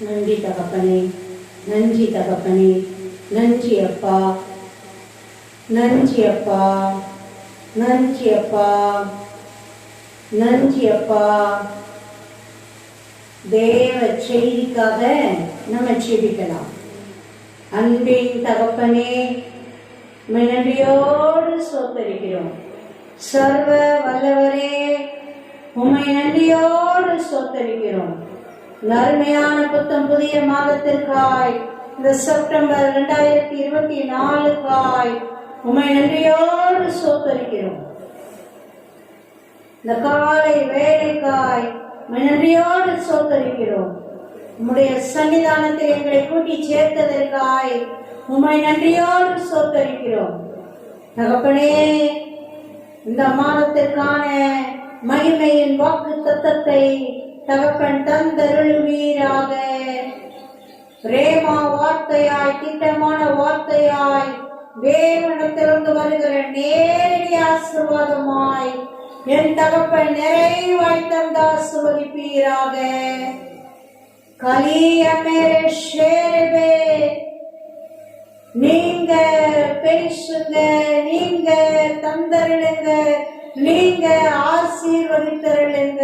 நன்றி தகப்பனே, நன்றி தகப்பனே, நன்றி அப்பா, நன்றி அப்பா, நன்றி அப்பா, நன்றி அப்பா. தேவ செய்திக்காக நம்ம செபிக்கலாம். அன்பின் தகப்பனே, நன்றியோடு சோத்தரிக்கிறோம். சர்வ வல்லவரே, உம்மை நன்றியோடு சோத்தரிக்கிறோம். அருமையான புத்தம் புதிய மாதத்திற்காய், இந்த செப்டம்பர் 2024 உம்மை நன்றியோடு சோத்தரிக்கிறோம். இந்த காலை வேலைக்காய் நன்றியோடு சோத்தரிக்கிறோம். உம்முடைய சன்னிதானத்தில் எங்களை கூட்டி சேர்த்ததற்காய் உம்மை நன்றியோடு சோத்தரிக்கிறோம். தகப்பனே, இந்த மாதத்திற்கான மகிமையின் வாக்கு தத்தத்தை தகப்பன் தந்தருள்வீராக. ரேமா வார்த்தையாய், திட்டமான வார்த்தையாய், தேவனிடத்திலிருந்து வருகிற நேரடி ஆசீர்வாதமாய் என் தகப்பன் நிறைவாய் தந்து ஆசீர்வதிப்பீராக. நீங்க பேசுங்க, நீங்க தந்தருளுங்க, நீங்க ஆசீர்வதித்தருளுங்க.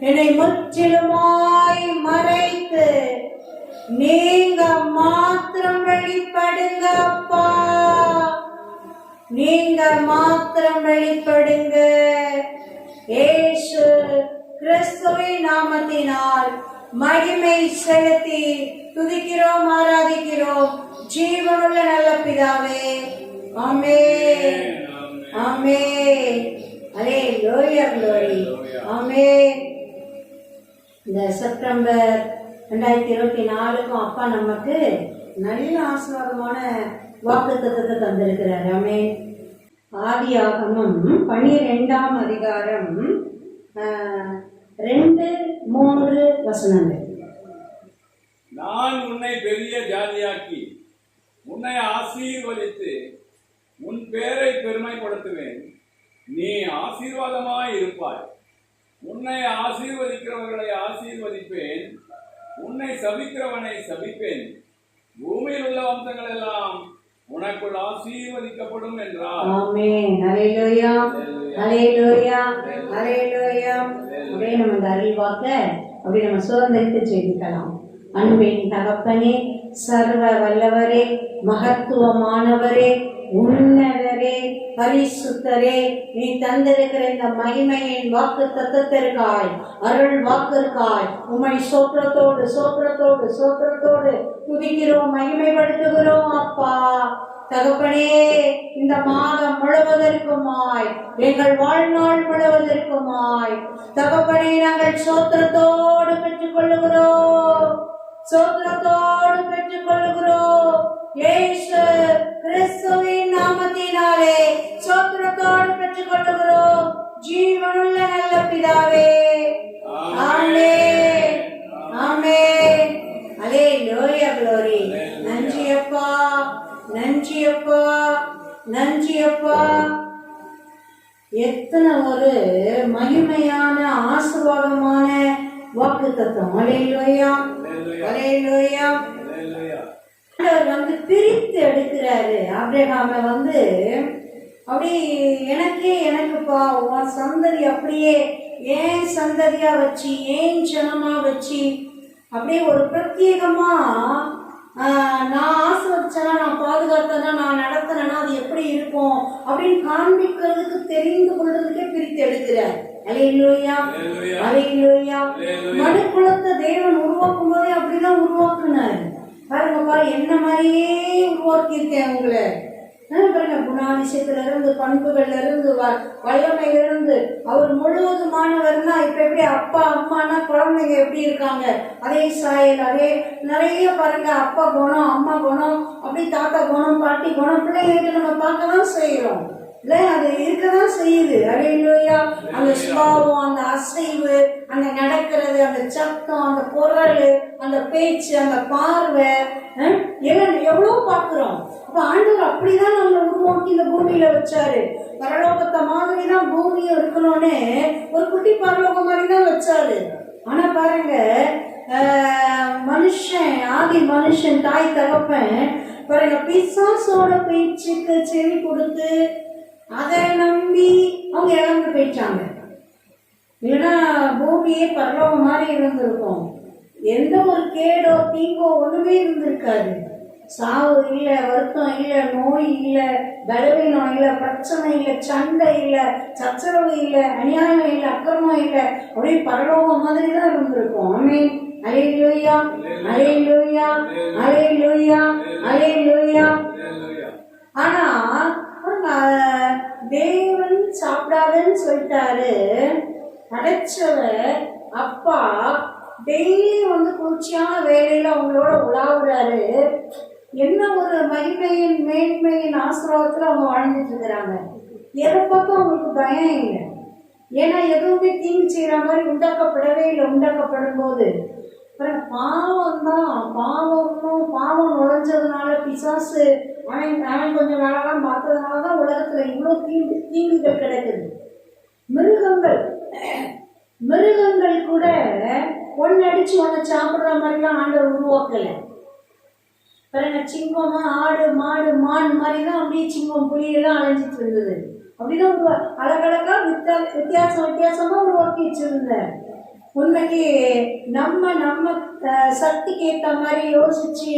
என்னை முற்றிலுமாய் மறைத்து நீங்க மாத்திரம் வெளிப்படுங்க அப்பா, நீங்க மாத்திரம் வெளிப்படுங்க. இயேசு கிறிஸ்துவின் நாமத்தினால் மகிமை செலுத்தி துதிக்கிறோம், ஆராதிக்கிறோம். ஜீவனுள்ள நல்ல பிதாவே, ஆமென், ஆமென். அல்லேலூயா, glory, ஆமென். இந்த செப்டம்பர் 2024 அப்பா நமக்கு நல்ல ஆசீர்வாதமான வாக்குத்தத்தத்தை தந்திருக்கிறார். ஆமென். ஆதியாகமம் 12ஆம் அதிகாரம் 2-3 வசனங்கள். நான் உன்னை பெரிய ஜாதியாக்கி உன்னை ஆசீர்வதித்து உன் பேரை பெருமைப்படுத்துவேன். நீ ஆசீர்வாதமாய் இருப்பாய். உன்னை ஆசீர்வதிக்கிறவர்களை ஆசீர்வதிப்பேன், உன்னை சபிக்கிறவனை சபிப்பேன். பூமியில் உள்ள வம்சங்கள் எல்லாம் உனக்குள் ஆசீர்வதிக்கப்படும் என்றார். ஆமென். ஹல்லேலூயா, ஹல்லேலூயா, ஹல்லேலூயா. அப்படியே நம்ம இந்த அருள்வாக்க அப்படி நம்ம சுதந்திரித்து செய்திக்கலாம். அன்பின் தகப்பனே, சர்வ வல்லவரே, மகத்துவமானவரே, உன்னதரே, பரிசுத்தரே, நீ தந்திருக்கிற இந்த மகிமையின் வாக்கு தத்தத்திற்காய், அருள் வாக்கிற்காய் உம்மை சோத்திரத்தோடு சோத்திரத்தோடு சோத்திரத்தோடு துதிக்கிறோம், மகிமைப்படுத்துகிறோம் அப்பா. தகப்பனே, இந்த மாதம் முழுவதற்குமாய், எங்கள் வாழ்நாள் முழுவதற்குமாய் தகப்பனே நாங்கள் சோத்திரத்தோடு பெற்றுக் கொள்ளுகிறோம், சோத்திரத்தோடு பெற்றுக் கொள்ளுகிறோம். இயேசு கிறிஸ்துவின் நாமத்தினாலே சோத்திரத்தோடு பெற்றுக் கொள்ளுகிறோம். ஜீவனுள்ள நல்ல பிதாவே, ஆமென், ஆமென். அல்லேலூயா, glory. நன்றி அப்பா, நன்றி அப்பா, நன்றி அப்பா. எத்தனை ஒரு மகிமையான ஆசீர்வாதமான வாக்குத்தத்தம். அல்லேலூயா, அல்லேலூயா. ஆண்டவர் பிரித்து எடுக்கிறாரு. ஆபிரகாமை அப்படி எனக்குப்பா உன் சந்ததி அப்படியே ஏன் சந்ததியா வச்சு, ஏன் ஜனமா வச்சு, அப்படியே ஒரு பிரத்யேகமா நான் ஆசீர்வதிச்சேனா, நான் பாதுகாத்தனா, நான் நடத்தினா அது எப்படி இருக்கும் அப்படின்னு காண்பிக்கிறதுக்கு, தெரிந்து கொள்றதுக்கே பிரித்து எடுக்கிறார். அல்லேலூயா, அல்லேலூயா. மனுக்குலத்தை தேவன் உருவாக்கும் போதே அப்படிதான் உருவாக்குனாரு. பாருங்கப்பா, என்ன மாதிரியே உருவாக்கி இருக்கேன் உங்களை. பாருங்க, குணாதிசயத்துல இருந்து, பண்புகள்ல இருந்து, வல்லமையில இருந்து அவர் முழுவதுமானவர்னா இப்ப எப்படி அப்பா அம்மானா குழந்தைங்க எப்படி இருக்காங்க அதே சாயல், அதே நிறைய பாருங்க, அப்பா குணம், அம்மா குணம், அப்படி தாத்தா குணம், பாட்டி குணம் பிள்ளைங்களுக்கு நம்ம பார்க்கதான் செய்யறோம் இல்ல, அது இருக்கதான் செய்யுது. அல்லேலூயா. அந்த சுபாவம், அந்த அசைவு, அந்த நடக்கிறது, அந்த சத்தம், அந்த குரல், அந்த பேச்சு, அந்த பார்வை எவ்வளவு பாக்குறோம். அப்ப ஆண்டவர் அப்படிதான் நம்மளை உருவாக்கி இந்த பூமியில வச்சாரு. பரலோகத்தை மாதிரிதான் பூமியும் இருக்கணும்னு ஒரு குட்டி பரலோகம் மாதிரிதான் வச்சாரு. ஆனா பாருங்க, மனுஷன் ஆதி மனுஷன் தாய் தகப்பன் பாருங்க பிசாசோட பேச்சுக்கு செவி கொடுத்து அதை நம்பி அவங்க இழந்து போயிட்டாங்க. இல்லைன்னா பூமியே பரலோகம் மாதிரி இருந்திருக்கும். எந்த ஒரு கேடோ தீங்கோ ஒண்ணுமே இருந்திருக்காது. சாவு இல்லை, வருத்தம் இல்லை, நோய் இல்லை, பலவீனம் இல்லை, பிரச்சனை இல்லை, சண்டை இல்லை, சச்சரவு இல்லை, அநியாயம் இல்லை, அக்கிரமம் இல்லை. அப்படியே பரலோகம் மாதிரி தான் இருந்திருக்கும். ஆமென். அல்லேலூயா, அல்லேலூயா, அல்லேலூயா, அல்லேலூயா. ஆனா தேவன் சாப்பிடாதுன்னு சொல்லிட்டாரு. படைச்சவர் அப்பா டெய்லி வந்து குளிர்ச்சியான வேலையில அவங்களோட உலாவுறாரு. என்ன ஒரு மகிமையின் மேன்மையின் ஆசீர்வாதத்துல அவங்க வாழ்ந்துட்டு இருக்கிறாங்க. எதை பார்த்தும் அவங்களுக்கு பயம் இல்லை. ஏன்னா எதுவுமே தீங்கு செய்யற மாதிரி உண்டாக்கப்படவே இல்லை. உண்டாக்கப்படும் போது பாவம் தான், பாவம் நுழைஞ்சதுனால பிசாசு அவன் கொஞ்சம் வேலைலாம் பார்த்ததுனாலதான் உலகத்துல இவ்வளவு தீங்குகள் கிடைக்குது. மிருகங்கள் கூட ஒன்னு அடிச்சு ஒன்னு சாப்பிடுற மாதிரிலாம் ஆண்டவர் உருவாக்கல. பாருங்க, சிங்கம், ஆடு, மாடு, மான் மாதிரிதான் அப்படியே சிங்கம், புலியெல்லாம் அலைஞ்சிட்டு இருந்தது. அப்படிதான் அழகழகா வித்தியாசமா உருவாக்கி வச்சிருந்த. உண்மைக்கு நம்ம சக்திக்கு ஏற்ற மாதிரி யோசிச்சு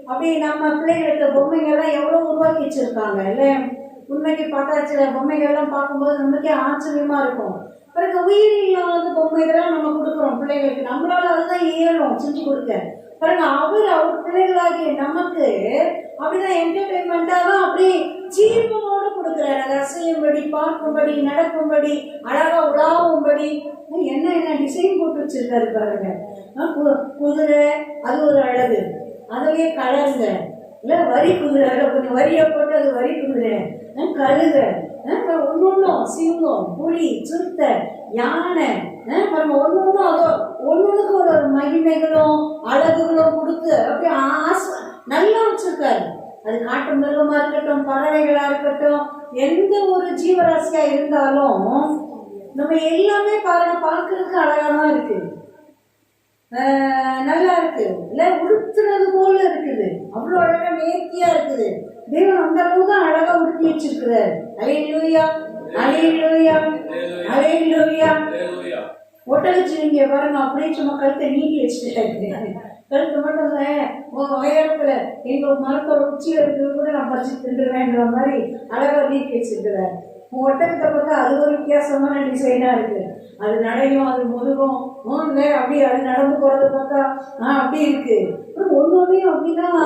அப்படியே நம்ம பிள்ளைகளுக்கு பொம்மைகள்லாம் எவ்வளவு உருவாக்கி வச்சிருக்காங்க இல்ல. உண்மைக்கு பார்த்தா சில பொம்மைகள்லாம் பார்க்கும்போது நமக்கே ஆச்சரியமா இருக்கும். பிறகு உயிர் இல்லாத பொம்மைகள்லாம் நம்ம கொடுக்குறோம் பிள்ளைகளுக்கு. நம்மளால அதுதான் இயலும் செஞ்சு கொடுக்க. பாருங்க, அவர் பிள்ளைகளாகிய நமக்கு அப்படிதான் என்டர்டைன்மெண்டா தான் அப்படியே ஜீவனோடு கொடுக்குறாரு. அதை அசையும்படி, பார்க்கும்படி, நடக்கும்படி, அழகா உலாவும்படி என்ன டிசைன் போட்டு வச்சிருக்காரு பாருங்க. குதிரை அது ஒரு அழகு, அதுலயே கலருங்க இல்ல, வரி குதிரை, கொஞ்சம் வரியை போட்டு அது வரி குதிரை, கழுதை, ஒன்னொன்னும் சிங்கம், புலி, சிறுத்தை, யானை, ஒன்னொன்னும் அதோ ஒன்னொன்னுக்கு ஒரு மகிமைகளும் அழகுகளும் கொடுத்து அப்படியே நல்லா வச்சிருக்காரு. அது காட்டு மிருகமா இருக்கட்டும், பறவைகளா இருக்கட்டும், எந்த ஒரு ஜீவராசியா இருந்தாலும் நம்ம எல்லாமே பாருங்க பார்க்கறதுக்கு அழகாதான் இருக்கு, நல்லா இருக்கு இல்ல, உடுத்துறது போல இருக்குது, அவ்வளவு அழகா நேர்த்தியா இருக்குது. தேவன் அந்த அளவு தான் அழகா உடுத்தி வச்சிருக்கிறார். அல்லேலூயா, அல்லேலூயா, அல்லேலூயா. ஒட்டகச்சிவிங்க பாருங்க அப்படியே சும்மா கழுத்தை நீட்டி வச்சுட்டாரு. கழுத்து மட்டும் வயரத்துல எங்க மரத்தோட உச்சியில இருக்கிறது கூட நான் பறிச்சு திண்டுவேன்ற மாதிரி அழகா நீட்டி வச்சிருக்கிறார். ஒட்டகத்தை பார்த்தா அது ஒரு வித்தியாசமான டிசைனா இருக்கு. அது நடையும் அது முதுகும் அப்படியே அது நடந்து போறத பார்த்தா அப்படி இருக்கு. ஒன்னொன்னையும் அப்படிதான்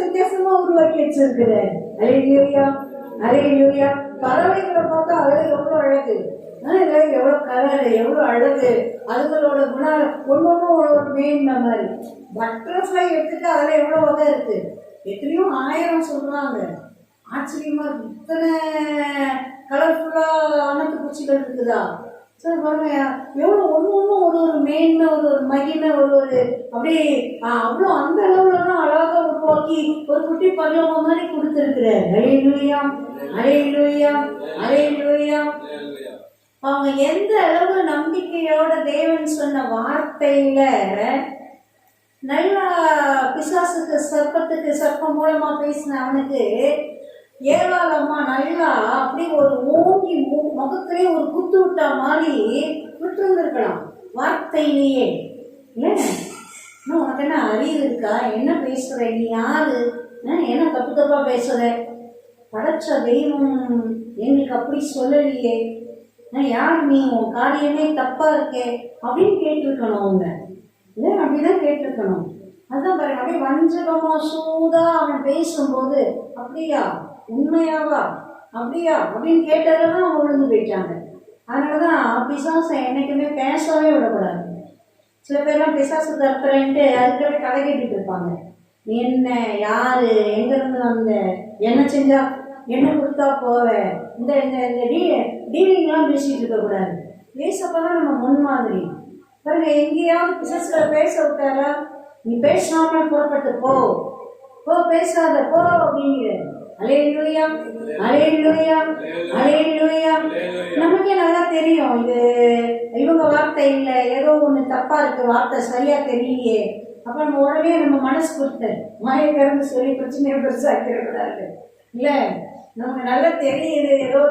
வித்தியாசமா உருவாக்கி வச்சிருக்குது. அல்லேலூயா, அல்லேலூயா. பறவைகளை பார்த்தா அதுல எவ்வளவு அழகு, எவ்வளவு கலரு, எவ்வளவு அழகு, அதுகளோட குணம் ஒன்னொன்னும் ஒரு மேன்மை மாதிரி. பட்டர்ஃப்ளை எடுத்துட்டு அதுல எவ்வளவு வகை இருக்கு, எத்தனையோ 1000 சொல்றாங்க. ஆச்சரியமா இருக்கு, இத்தனை கலர்ஃபுல்லா அனைத்து பூச்சிகள் இருக்குதா. சரி பாருங்க, எவ்வளவு ஒன்னொன்னும் ஒரு ஒரு மேன்மை, ஒரு ஒரு மகிமை, ஒரு அப்படியே அவ்வளோ அந்த அளவுலதான் அழகா உருவாக்கி ஒரு குட்டி பருவம் மாதிரி கொடுத்துருக்கிறார். அல்லேலூயா, அல்லேலூயா, அல்லேலூயா. அவங்க எந்த அளவு நம்பிக்கையோட தேவன் சொன்ன வார்த்தையில நல்லா பிசாசுக்கு சர்ப்பம் மூலமா பேசின அவனுக்கு ஏராளமா நல்லா அப்படி ஒரு ஓங்கி முகத்திலே ஒரு குத்து விட்டா மாதிரி விட்டு இருந்திருக்கலாம் வார்த்தையிலேயே. உனக்கு என்ன அறிவு இருக்கா, என்ன பேசுற, நீ யாரு, என்ன தப்பா பேசுற, படைச்ச தெய்வம் எங்களுக்கு அப்படி சொல்லலையே, யார் நீ, உன் காரியமே தப்பா இருக்கே அப்படின்னு கேட்டிருக்கணும் அவங்க. இல்லை அப்படிதான் கேட்டிருக்கணும். அதுதான் பாருங்க, அப்படியே வஞ்சகமா சூதா அவன் பேசும்போது அப்படியா, உண்மையாவா, அப்படியா அப்படின்னு கேட்டதெல்லாம் அவங்க விழுந்து போயிட்டாங்க. அதனாலதான் பிசாசை என்னைக்குமே பேசவே விடக்கூடாது. சில பேர்லாம் பிசாசு தப்புறேன்ட்டு அதுக்கிட்ட கதை கேட்டுட்டு இருப்பாங்க. நீ என்ன, யாரு, எங்க இருந்து வந்த, என்ன செஞ்சா, என்ன கொடுத்தா போவ, இந்த டீலிங்லாம் பேசிட்டு இருக்க கூடாது. பேசப்பதான் நம்ம முன்மாதிரி. பாருங்க, எங்கேயாவது பிசாசுல பேச விட்டாரா, நீ பேசாம புறப்பட்டு போ, பேசாத போ அப்படிங்கிற. அல்லேலூயா, அல்லேலூயா, அல்லேலூயா. நமக்கே நல்லா தெரியும் இது இவங்க வார்த்தை இல்லை, ஏதோ ஒண்ணு தப்பா இருக்கு, வார்த்தை சரியா தெரியலையே அப்ப நம்ம உடனே நம்ம மனசு கொடுத்த மாயக்காரன்னு சொல்லி பிரச்சனையை பெருசாக்கிடக்கூடாது. இல்ல, நமக்கு நல்லா தெரியுது ஏதோ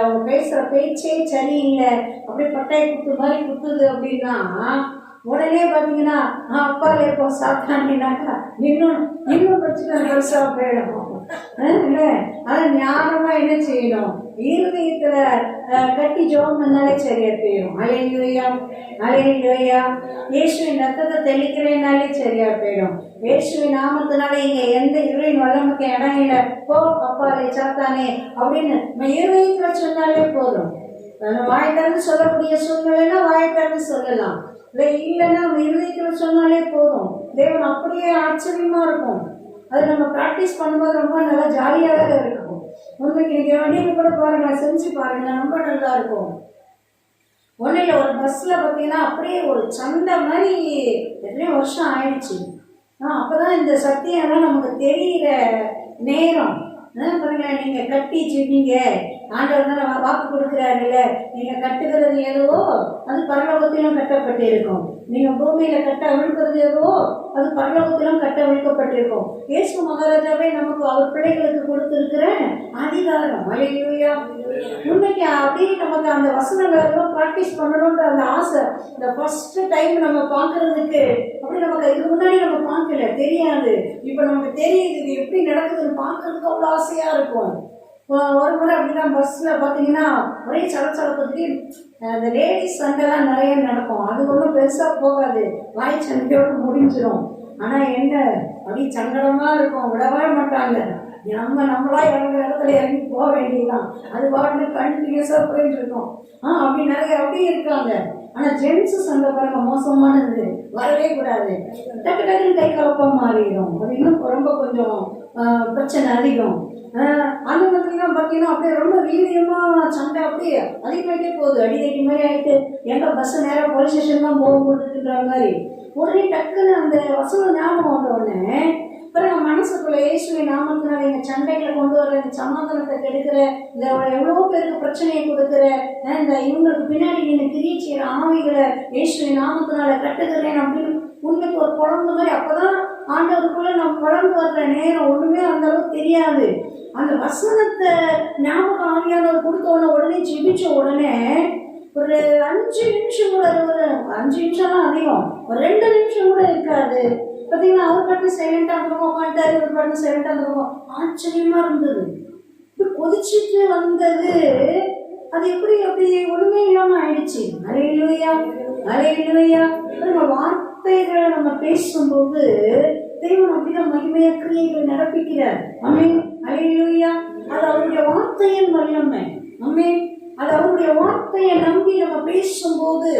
அவங்க பேசுற பேச்சே சரியில்லை, அப்படியே பட்டாய் குத்து மாதிரி குத்துது அப்படின்னா உடனே பாத்தீங்கன்னா அப்பாலே இப்போ சாப்பிட்டாங்கன்னாக்கா இன்னும் பிரச்சனை பெருசா போயிடும். இல்ல, அதை ஞானமா என்ன செய்யணும், இருதயத்துல கட்டி ஜெபம் பண்ணாலே சரியா போயிடும். அல்லேலூயா, அல்லேலூயா. இயேசுவின் ரத்தத்தை தெளிக்கிறேனாலே சரியா போயிடும். இயேசுவின் நாமத்தினால இங்க எந்த இருளின் வல்லமுக்கு இடம் இல்லை, போ அப்பாலே சாத்தானே அப்படின்னு நம்ம இருதயத்துல சொன்னாலே போதும். வாய்க்காரன்னு சொல்லக்கூடிய சூழ்நிலைன்னா வாய்க்காரன்னு சொல்லலாம், இல்லைன்னா நம்ம இருதயத்துல சொன்னாலே போதும். தேவன் அப்படியே ஆச்சரியமா இருக்கும். அது நம்ம ப்ராக்டிஸ் பண்ணும்போது ரொம்ப நல்லா ஜாலியாக தான் இருக்கும். உண்மைக்கு நீங்க கூட பாருங்க, செஞ்சு பாருங்க, ரொம்ப நல்லா இருக்கும். ஒன்னையில ஒரு பஸ்ல பார்த்தீங்கன்னா அப்படியே ஒரு சண்டை மாதிரி எத்தனையோ வருஷம் ஆயிடுச்சு. அப்பதான் இந்த சத்தியம்லாம் நமக்கு தெரிகிற நேரம். பாருங்களேன், நீங்க கட்டி ஜெபிங்க, ஆண்டவர் தான் வாக்கு கொடுக்குறாருல்ல, நீங்க கட்டுகிறது எதுவோ அது பரலோகத்திலும் கட்டப்பட்டிருக்கும், நீங்க பூமியில கட்ட அவிழ்க்கிறது எதுவோ அது பரலோகத்திலும் கட்ட அவிழ்க்கப்பட்டிருக்கும். இயேசு மகாராஜாவே நமக்கு அவர் பிள்ளைகளுக்கு கொடுத்திருக்கிற அதிகாரம். அல்லேலூயா. உண்மைக்கு அப்படியே நமக்கு அந்த வசனங்களெல்லாம் ப்ராக்டிஸ் பண்ணணுன்ற அந்த ஆசை இந்த ஃபர்ஸ்ட் டைம் நம்ம பார்க்கறதுக்கு, அப்படி நமக்கு இதுக்கு முன்னாடி நம்ம பார்க்கல, தெரியாது. இப்போ நமக்கு தெரியுது இது எப்படி நடக்குதுன்னு பார்க்கறதுக்கு அவ்வளோ ஆசையா இருக்கும். ஒரு முறை அப்படிதான் பஸ்ல பார்த்தீங்கன்னா ஒரே சலச்சலப்பத்துக்கு அந்த லேடிஸ் சண்டைலாம் நிறைய நடக்கும். அது ஒன்றும் பெருசா போகாது, வாய் சண்டையோடு முடிஞ்சிடும். ஆனா என்ன அப்படி சங்கடமா இருக்கும், விடவே மாட்டாங்க. நம்மளா இறங்குற இடத்துல இறங்கி போக வேண்டியதுதான், அது பாட்டு கண்டினியூஸா போயிட்டு இருக்கோம். அப்படி நிறைய அப்படி இருக்காங்க. ஆனா ஜென்ஸ் சண்டை பாருங்க மோசமானது, வரவே கூடாது. டக்கு டக்குன்னு கை கலப்பம் மாறிடும், அது இன்னும் ரொம்ப கொஞ்சம் பிரச்சனை அதிகம். அந்த மாதிரி தான் பார்த்தீங்கன்னா அப்படியே ரொம்ப வீரியமா சண்டை அப்படியே அதிகமாயிட்டே போகுது, அடிக்கடி மாதிரி ஆயிட்டு எங்க பஸ் நேரம் போலீஸ் ஸ்டேஷன் தான் போகும்போதுன்ற மாதிரி. உடனே டக்குன்னு அந்த வசூல் ஞாபகம் வந்த உடனே பிறகு மனசுக்குள்ள இயேசுவின் நாமத்தினால எங்க சண்டைகளை கொண்டு வர, இந்த சமாதானத்தை கெடுக்கிற, இந்த எவ்வளவோ பேருக்கு பிரச்சனையை கொடுக்குற, இந்த இவங்களுக்கு பின்னாடி நீங்க கிரியை செய்யற ஆவிகளை இயேசுவின் நாமத்தினால கட்டுகிறேன் அப்படின்னு உண்மைக்கு ஒரு குழந்தை மாதிரி. அப்பதான் ஆண்டவருக்குள்ள நம்ம வளர்ந்து வர்ற நேரம் ஒண்ணுமே அந்த அளவுக்கு தெரியாது. அந்த வசனத்தை ஞாபகம் ஆவியானவர் கொடுத்த உடனே ஜெபிச்ச உடனே ஒரு 5 நிமிஷம் கூட, ஒரு 5 நிமிஷம்லாம் அதிகம், ஒரு 2 நிமிஷம் கூட இருக்காது. பார்த்தீங்கன்னா அவர் பாட்டு சைலண்டா இருந்தோம், உட்காந்துட்டாரு, ஒரு பாட்டு சைலண்டா இருந்தோம். ஆச்சரியமா இருந்தது. இப்படி கொதிச்சுட்டு வந்தது அது எப்படி அப்படி ஒண்ணுமே இல்லாம ஆயிடுச்சு. அல்லேலூயா, அல்லேலூயா. நம்ம வார்த்தைகளை நம்ம பேசும்போது தேவன் அப்படிதான் மகிமையா கிரியைகள் நடப்பிக்கிறார். ஆமென், அல்லேலூயா. அது அவருடைய வார்த்தையின் வல்லமை. ஆமென். அது அவருடைய வார்த்தையை நம்பி நம்ம பேசும்போது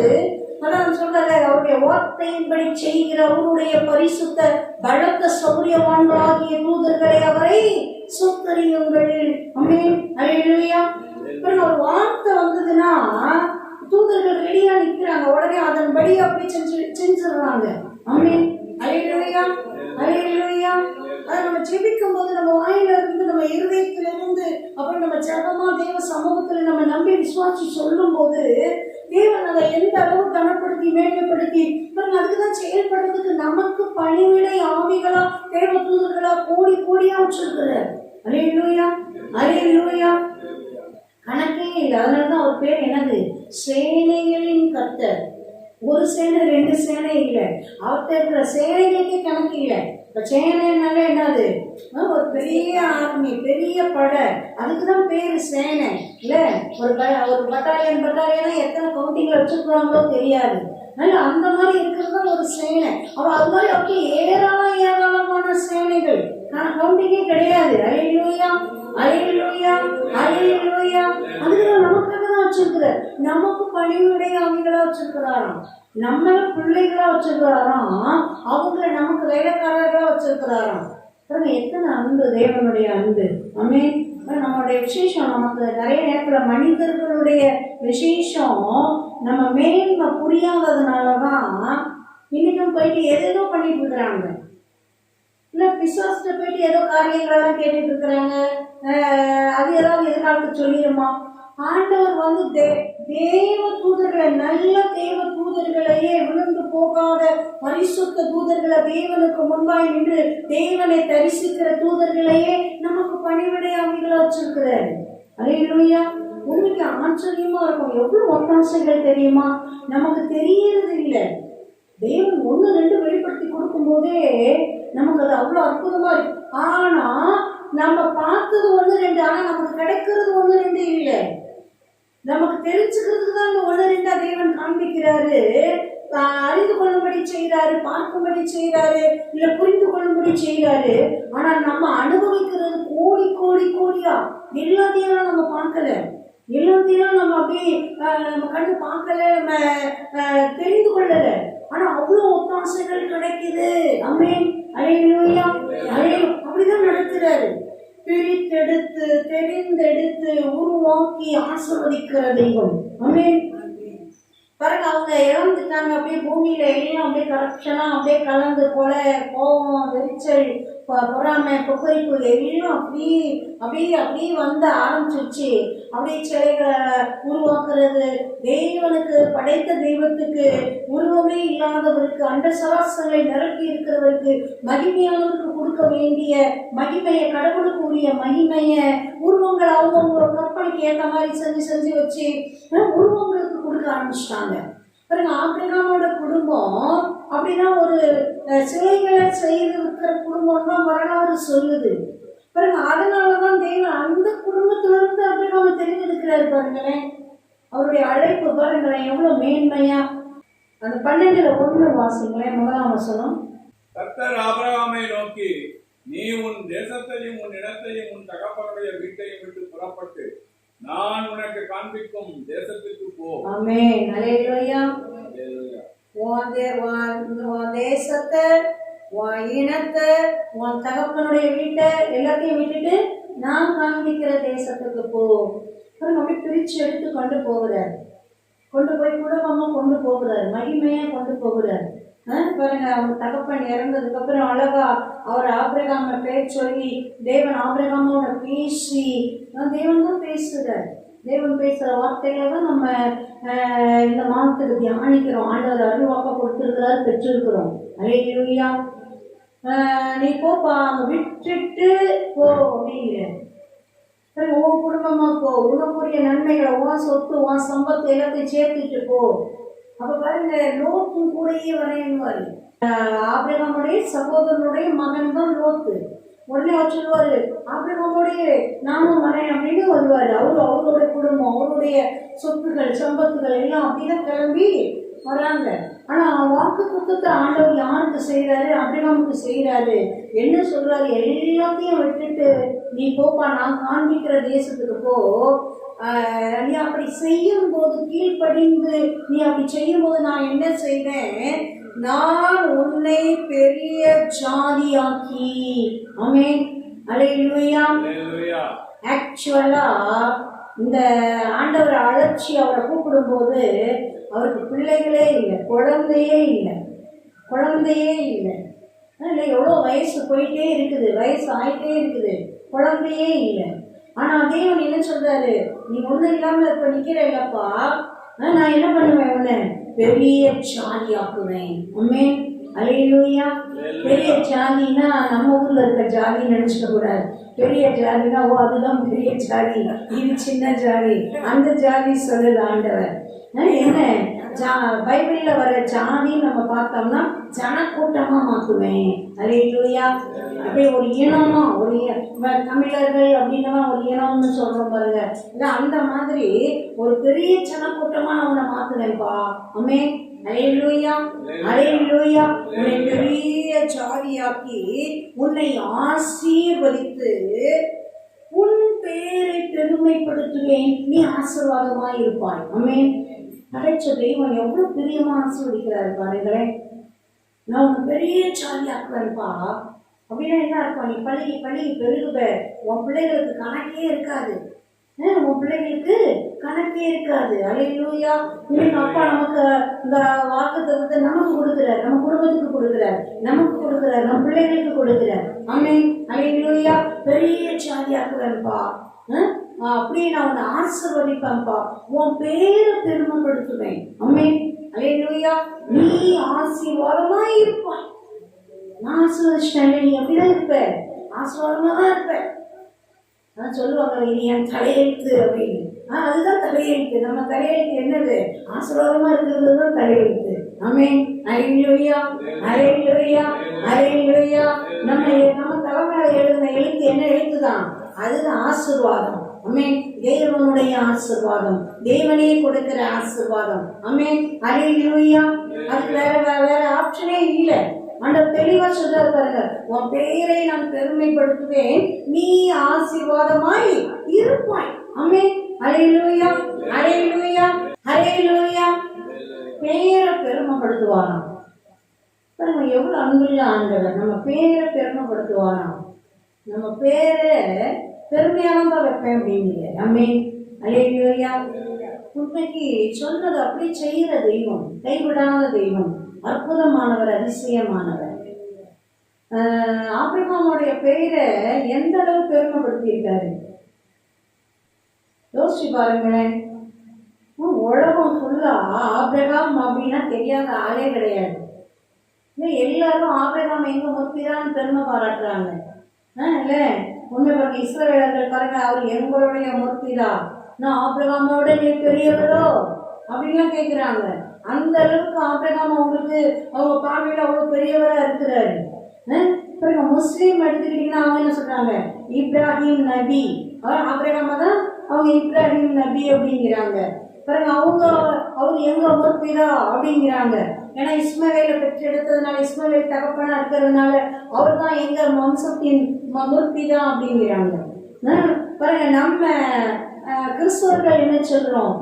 அதான் சொல்றாரு, அவருடைய வார்த்தையின்படி செய்கிற அவருடைய பரிசுத்த பலத்த சௌரியவான்களாகிய தூதர்களை அவரை சொத்தறியுங்கள். ஆமென், அல்லேலூயா. ஒரு வார்த்தை வந்ததுன்னா தூதர்கள் ரெடியா நிற்கிறாங்க, உடனே அதன்படி அப்படி செஞ்சிடுறாங்க. ஆமென், அல்லேலூயா, அல்லேலூயா. அதை நம்ம ஜெபிக்கும் போது நம்ம வாயில இருந்து, நம்ம இருதயத்திலிருந்து, அப்புறம் நம்ம ஜெபமா தேவ சமூகத்துல நம்ம நம்பி விசுவாசி சொல்லும் போது தேவன் அதை எந்த அளவு கனப்படுத்தி மேன்மைப்படுத்தி அதுக்குதான் செயல்படுறதுக்கு நமக்கு பணிவிடை ஆவிகளா தேவ தூதர்களா கோடி கோடியா வச்சிருக்கிறார். அல்லேலூயா, அல்லேலூயா. கணக்கே இல்லை. அதனாலதான் அவர் பேர் என்னது, சேனைகளின் கர்த்தர். ஒரு சேனை 2 சேனை இல்லை, அவர்கிட்ட இருக்கிற சேனைகளுக்கே கணக்கு இல்லை. இப்ப சேனைனால என்னது, ஒரு பெரிய ஆர்மி, பெரிய படை, அதுக்குதான் பேரு சேனை இல்ல. ஒரு பட்டாலியனா எத்தனை கவுண்டிங்ல வச்சிருக்கிறாங்களோ தெரியாது. அந்த மாதிரி இருக்கிறது ஒரு சேனை. அவர் அது மாதிரி அப்படி ஏராளமான சேனைகள், கவுண்டிங்கே கிடையாது. அல்லேலூயா, அல்லேலூயா, அல்லேலூயா. அதுக்கு நமக்காக தான் வச்சிருக்கிறார். நமக்கு பணிவுடைய ஆவிகளா வச்சிருக்கிறாராம், நம்மள பிள்ளைகளா வச்சிருக்கிறாராம், அவங்களை நமக்கு வேலைக்காரர்களா வச்சிருக்கிறாராம். எத்தனை அன்பு, தேவனுடைய அன்பு. ஆமென். நம்மளுடைய விசேஷம் நமக்கு நிறைய நேரத்துல மனிதர்களுடைய விசேஷம் நம்ம மேன்மை புரியாததுனாலதான் இன்னைக்கும் போயிட்டு எதோ பண்ணிட்டு இருக்கிறாங்க. இல்ல பிசாஸ்ட போயிட்டு ஏதோ காரியங்களெல்லாம் கேட்டுட்டு இருக்கிறாங்க. அது ஏதாவது எதிர்காலத்துக்கு சொல்லிடுமா? ஆண்டவர் வந்து தேவ தூதர்களை, நல்ல தேவ தூதர்களையே, விழுந்து போகாத பரிசுத்த தூதர்களை, தேவனுக்கு முன்பாய் நின்று தேவனை தரிசிக்கிற தூதர்களையே நமக்கு பணிவிடையாளிகளா வச்சிருக்கிறார். அல்லேலூயா. உண்மைக்கு ஆச்சரியமா இருக்கும். எவ்வளவு ஒத்தாசைகள் தெரியுமா, நமக்கு தெரியறது இல்லை. தேவன் 1-2 வெளிப்படுத்தி கொடுக்கும் போதே நமக்கு அது அவ்வளவு அற்புதமா இருக்கு. ஆனா நம்ம பார்த்தது 1-2, ஆனா நமக்கு கிடைக்கிறது 1-2 இல்லை. நமக்கு தெரிஞ்சுக்கிறதுக்கு தான் இந்த 1-2 தேவன் காண்பிக்கிறாரு, அறிந்து கொள்ளும்படி செய்யறாரு, பார்க்கும்படி செய்யறாரு, இல்ல புரிந்து கொள்ளும்படி செய்யறாரு. ஆனா நம்ம அனுபவிக்கிறது கோடி கோடி கோடியா. எல்லாத்தையும் நம்ம பார்க்கல, எல்லாத்தையும் நம்ம அப்படியே நம்ம கண்டு பார்க்கல, நம்ம தெரிந்து கொள்ளல. ஆனா அவ்வளவு ஒத்தாசைகள் கிடைக்குது. ஆமென். அல்லேலூயா. அப்படிதான் நடத்துறாரு. பிரித்தெடுத்து தெரிந்தெடுத்து உருவாக்கி ஆசீர்வதிக்கிற தெய்வம். ஆமென். பாருங்க, அவங்க இறந்துட்டாங்க. அப்படியே பூமியில எல்லாம் அப்படியே கரப்ஷனா அப்படியே கலந்து, கொலை, கோபம், வெறிச்சல், பொறாமை, கொக்கரிப்பு எல்லாம் அப்படியே வந்து ஆரம்பிச்சிருச்சு. அப்படியே சிலைகளை உருவாக்குறது, தெய்வனுக்கு படைத்த தெய்வத்துக்கு உருவமே இல்லாதவருக்கு, அண்ட சராசங்களை நிரப்பி இருக்கிறவருக்கு, மகிமையானவருக்கு கொடுக்க வேண்டிய மகிமையை, கடவுளுக்கு உரிய மகிமையை உருவங்கள் அவங்க கற்பனைக்கு ஏற்ற மாதிரி செஞ்சு வச்சு உருவங்களுக்கு கொடுக்க ஆரம்பிச்சிட்டாங்க. பாருங்க, ஆபிரகாமோட குடும்பம் அப்படின்னா ஒரு சிலைகளை செய்து இருக்கிற குடும்பம் தான் வரலாறு சொல்லுது. பாருங்க, அதனாலதான் தேவன் அந்த குடும்பத்திலிருந்து ஆபிரகாமை தெரிஞ்செடுக்கிறாரு. பாருங்களேன், அவருடைய அழைப்பு பாருங்களேன் எவ்வளவு மேன்மையா. அந்த 12:1 வாசிங்களேன், 1ஆம் வசனம். கர்த்தர் ஆபிரகாமை நோக்கி, நீ உன் தேசத்தையும் உன் இடத்தையும் உன் தகப்பனுடைய வீட்டையும் விட்டு புறப்பட்டு நான் உனக்கு காண்பிக்கும் தேசத்துக்கு போ. ஆமென். அல்லேலூயா. உன் தேசத்தை, உன் இனத்தை, உன் தகப்பனுடைய வீட்டை எல்லாத்தையும் விட்டுட்டு நான் காண்பிக்கிற தேசத்துக்கு போ. அப்படி பிரிச்சு எடுத்து கொண்டு போகிறார். கொண்டு போய் குடும்பமா கொண்டு போகிறார், மகிமையா கொண்டு போகிறார். பாருங்க, அவங்க தகப்பன் இறந்ததுக்கு அப்புறம் அழகா அவர் ஆபிரகாம பேர் சொல்லி தேவன் ஆபிரகாமோட பேசி, தேவன் தான் பேசுறார். தேவன் பேசுற வார்த்தையில தான் நம்ம இந்த மாதத்துக்கு தியானிக்கிறோம். ஆண்டவர் அருள்வாக்க கொடுத்திருக்கிறார், பெற்றிருக்கிறோம். அல்லேலூயா. நீ போப்பா, அங்க விட்டுட்டு போ அப்படிங்கிற. உன் குடும்பமா போ, உனக்குரிய நன்மைகளை, உன் சொத்து, உன் சம்பத்து எல்லாத்தையும் சேர்த்துட்டு போ. அப்ப பாருங்க, லோத்தும் கூடயே வரேன்னுவாரு. ஆபிரகாமுடைய சகோதரனுடைய மகன் தான் லோத்து. உடனே அவர் சொல்லுவாரு, ஆபிரகாமுடைய நானும் வரேன் அப்படின்னு வருவாரு. அவருடைய குடும்பம், அவருடைய சொத்துக்கள், சம்பத்துகள் எல்லாம் அப்படிதான் கிளம்பி வராங்க. ஆனா வாக்கு புத்தகத்தை ஆண்டவர் யாருக்கு செய்யறாரு? ஆபிரகாமுக்கு செய்யறாரு. என்ன சொல்றாரு? எல்லாத்தையும் விட்டுட்டு நீ போப்பா, நான் காண்பிக்கிற தேசத்துக்கு போ. நீ அப்படி செய்யும் போது, கீழ்ப்படிந்து நீ அப்படி செய்யும் போது நான் என்ன செய்வேன்? நான் உன்னை பெரிய ஜாதியாக்கி. ஆமென். அல்லேலூயா. ஆக்சுவலா இந்த ஆண்டவரை அழைச்சி அவரை கூப்பிடும் போது அவருக்கு பிள்ளைகளே இல்லை, குழந்தையே இல்லை. இல்லை, எவ்வளோ வயசு போயிட்டே இருக்குது, வயசு ஆயிட்டே இருக்குது, குழந்தையே இல்லை. ஆனா தேவன் என்ன சொல்றாரு? நீ ஒண்ணு இல்லாம இப்ப நிக்கிற இல்லப்பா, நான் என்ன பண்ணுவேன்? உன்னை பெரிய ஜாதி ஆக்குவேன். ஆமென். அல்லேலூயா. பெரிய ஜாதினா நம்ம ஊர்ல இருக்க ஜாதி நினைச்சுக்க கூடாது. பெரிய ஜாதினா ஓ அதுதான் பெரிய ஜாதி, இது சின்ன ஜாதி, அந்த ஜாதி சொல்லல ஆண்டவர். என்ன பைபிள்ல வர ஜாதி நம்ம பார்த்தோம்னா ஜனக்கூட்டமா மாத்துவேன். அல்லேலூயா. அப்படியே ஒரு இனமா, ஒரு தமிழர்கள் அப்படின்னா ஒரு இனம்னு சொல்றோம் பாருங்க, அந்த மாதிரி ஒரு பெரிய ஜனக்கூட்டமா நான் உன்னை மாத்துவேன்பா. ஆமென். அல்லேலூயா. அல்லேலூயா. உன்னை பெரிய ஜாதியாக்கி உன்னை ஆசீர்வதித்து உன் பெயரை பெருமைப்படுத்துவேன், நீ ஆசீர்வாதமாய் இருப்பாய். ஆமென். அடைச்ச தெய்வம் எவ்வளவு பிரியமா ஆசீர்வதிக்கிறாரு பாருங்களேன். நான் உன்னை பெரிய ஜாதியாக்குவேன்பா அப்படின்னா என்ன இருக்கும்? நீ பழகி பெருகுவ. உன் பிள்ளைகளுக்கு கணக்கே இருக்காது. உன் பிள்ளைகளுக்கு கணக்கே இருக்காது. அல்லேலூயா. இன்னைக்கு அப்பா நமக்கு இந்த வாக்குத்தத்தத்தை நமக்கு கொடுக்கிறார், நம்ம குடும்பத்துக்கு கொடுக்கிறார், நமக்கு கொடுக்கிறார், நம்ம பிள்ளைகளுக்கு கொடுக்கிறார். ஆமென். அல்லேலூயா. பெரிய ஜாதியாக்குவேன்பா. அப்படியே நான் உன்னை ஆசீர்வதிப்பேன்ப்பா, உன் பேரை பெருமைப்படுத்துவேன். ஆமென். அல்லேலூயா. நீ ஆசீர்வாதமாய் இருப்பாய். நான் ஆசீர்வதிச்சிட்டேன், நீ அப்படிதான் இருப்ப, ஆசீர்வாதமா தான் இருப்ப. சொல்லுவாங்க இது என் தலையெழுத்து அப்படின்னு. அதுதான் தலையெழுத்து. நம்ம தலையெழுத்து என்னது? ஆசீர்வாதமா இருக்கிறது தான் தலையெழுத்து. ஆமென். அல்லேலூயா, அல்லேலூயா, அல்லேலூயா. நம்ம தலைமையில எழுதின எழுத்து என்ன எழுத்து தான்? அதுதான் ஆசீர்வாதம். ஆமென். தேவனுடைய ஆசீர்வாதம், தேவனே கொடுக்கிற ஆசீர்வாதம். ஆமென். அல்லேலூயா. அது வேற ஆப்ஷனே இல்லை. ஆண்டவர் தெளிவா சொல்றாரு பாருங்க, உன் பெயரை நான் பெருமைப்படுத்துவேன், நீ ஆசீர்வாதமாய் இருப்பாய். ஆமென். அல்லேலூயா, அல்லேலூயா, அல்லேலூயா. பெயரை பெருமைப்படுத்துவாராம். பாருங்க எவ்வளவு அன்புள்ள ஆண்டவர். நம்ம பேரை பெருமைப்படுத்துவாராம். நம்ம பேரை பெருமையாக வைப்பேன் அப்படிங்கிற. ஆமென். அல்லேலூயா. உண்மைக்கு சொன்னது அப்படி செய்கிற தெய்வம், கைவிடாத தெய்வம், அற்புதமானவர், அதிசயமானவர். ஆபிரகாமுடைய பெயரை எந்த அளவு பெருமைப்படுத்தி இருக்காரு யோசிச்சு பாருங்களேன். உலகம் ஃபுல்லா ஆபிரகாம் அப்படின்னா தெரியாத ஆளே கிடையாது. எல்லாரும் ஆபிரகாம் எங்க முற்பிதான்னு பெருமை பாராட்டுறாங்க. இல்ல உண்மை பாருங்க, இஸ்ரவேலர்கள் பாருங்க, அவர் எங்களுடைய முற்பிதா, நான் ஆபிரகாமோட நீ பெரியவரோ அப்படின்லாம் கேட்கிறாங்க. அந்த அளவுக்கு ஆபிரகாம் அவங்களுக்கு அவங்க பார்வையில அவ்வளவு பெரியவரா இருக்கிறாரு. முஸ்லீம் எடுத்துக்கிட்டீங்கன்னா அவங்க என்ன சொல்றாங்க? இப்ராஹிம் நபி. ஆபிரகாம தான் அவங்க இப்ராஹிம் நபி அப்படிங்கிறாங்க. பாருங்க அவர் எங்க முற்பிதா அப்படிங்கிறாங்க. ஏன்னா இஸ்மவேலை பெற்று எடுத்ததுனால, இஸ்மவேல் தகப்பனா இருக்கிறதுனால அவர் தான் எங்க வம்சத்தின் முற்பிதா அப்படிங்கிறாங்க. பாருங்க நம்ம கிறிஸ்தவர்கள் என்ன சொல்றோம்?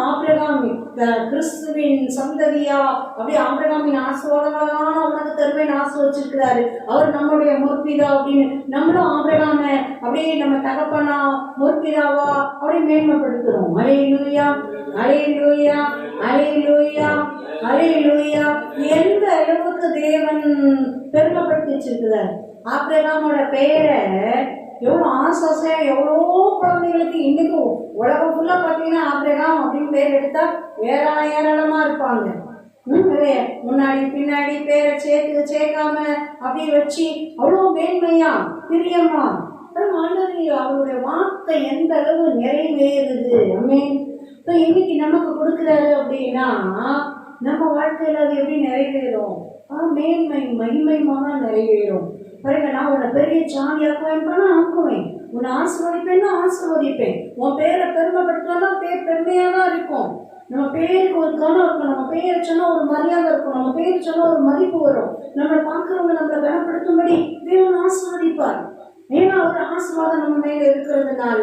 ஆபிரகாம் கிறிஸ்துவின் சந்ததியா, அப்படியே ஆபிரகாமின் ஆசீர்வாதங்களான உனக்கு தருவேன் ஆசை வச்சிருக்கிறாரு, அவர் நம்முடைய முற்பிதா அப்படின்னு நம்மளும் ஆபிரகாம அப்படியே நம்ம தகப்பனா முற்பிதாவா அப்படியே மேன்மைப்படுத்துறோம். அல்லேலூயா, அல்லேலூயா, அல்லேலூயா, அல்லேலூயா. எந்த அளவுக்கு தேவன் பெருமைப்படுத்தி வச்சிருக்கிறார். ஆபிரகாமோட பெயரை எவ்வளோ ஆசையா எவ்வளோ குழந்தைகளுக்கு இன்னைக்கும் உலகம் ஃபுல்லா பார்த்தீங்கன்னா ஆபிரகாம் அப்படின்னு பேர் எடுத்தா ஏராளமா இருப்பாங்க. முன்னாடி பின்னாடி பேரை சேர்க்காம அப்படி வச்சு அவ்வளோ மேன்மையா பிரியமா அவருடைய வார்த்தை எந்த அளவு நிறைவேறுது. ஆமென். இன்னைக்கு நமக்கு கொடுக்குறாரு அப்படின்னா நம்ம வாழ்க்கையில அது எப்படி நிறைவேறும்? மேன்மை மகிமைமாக நிறைவேறும். பாருங்க, நான் உன்னை பெரிய ஜாலியாக்குவேன், ஆக்குவேன், உன்னை ஆசீர்வதிப்பேன்னா ஆசீர்வதிப்பேன், உன் பேரை பெருமைப்படுத்தினா பேர் பெருமையா தான் இருக்கும். நம்ம பேருக்கு ஒரு கனம் இருக்கும், நம்ம பேரை சொன்னா ஒரு மரியாதை இருக்கும், நம்ம பேர் சொன்னா ஒரு மதிப்பு வரும், நம்மளை பார்க்கறவங்க நம்மளை கனப்படுத்தும்படி தேவன் ஆசீர்வதிப்பார். ஏன்னா ஒரு ஆசீர்வாதம் நம்ம மேல இருக்கிறதுனால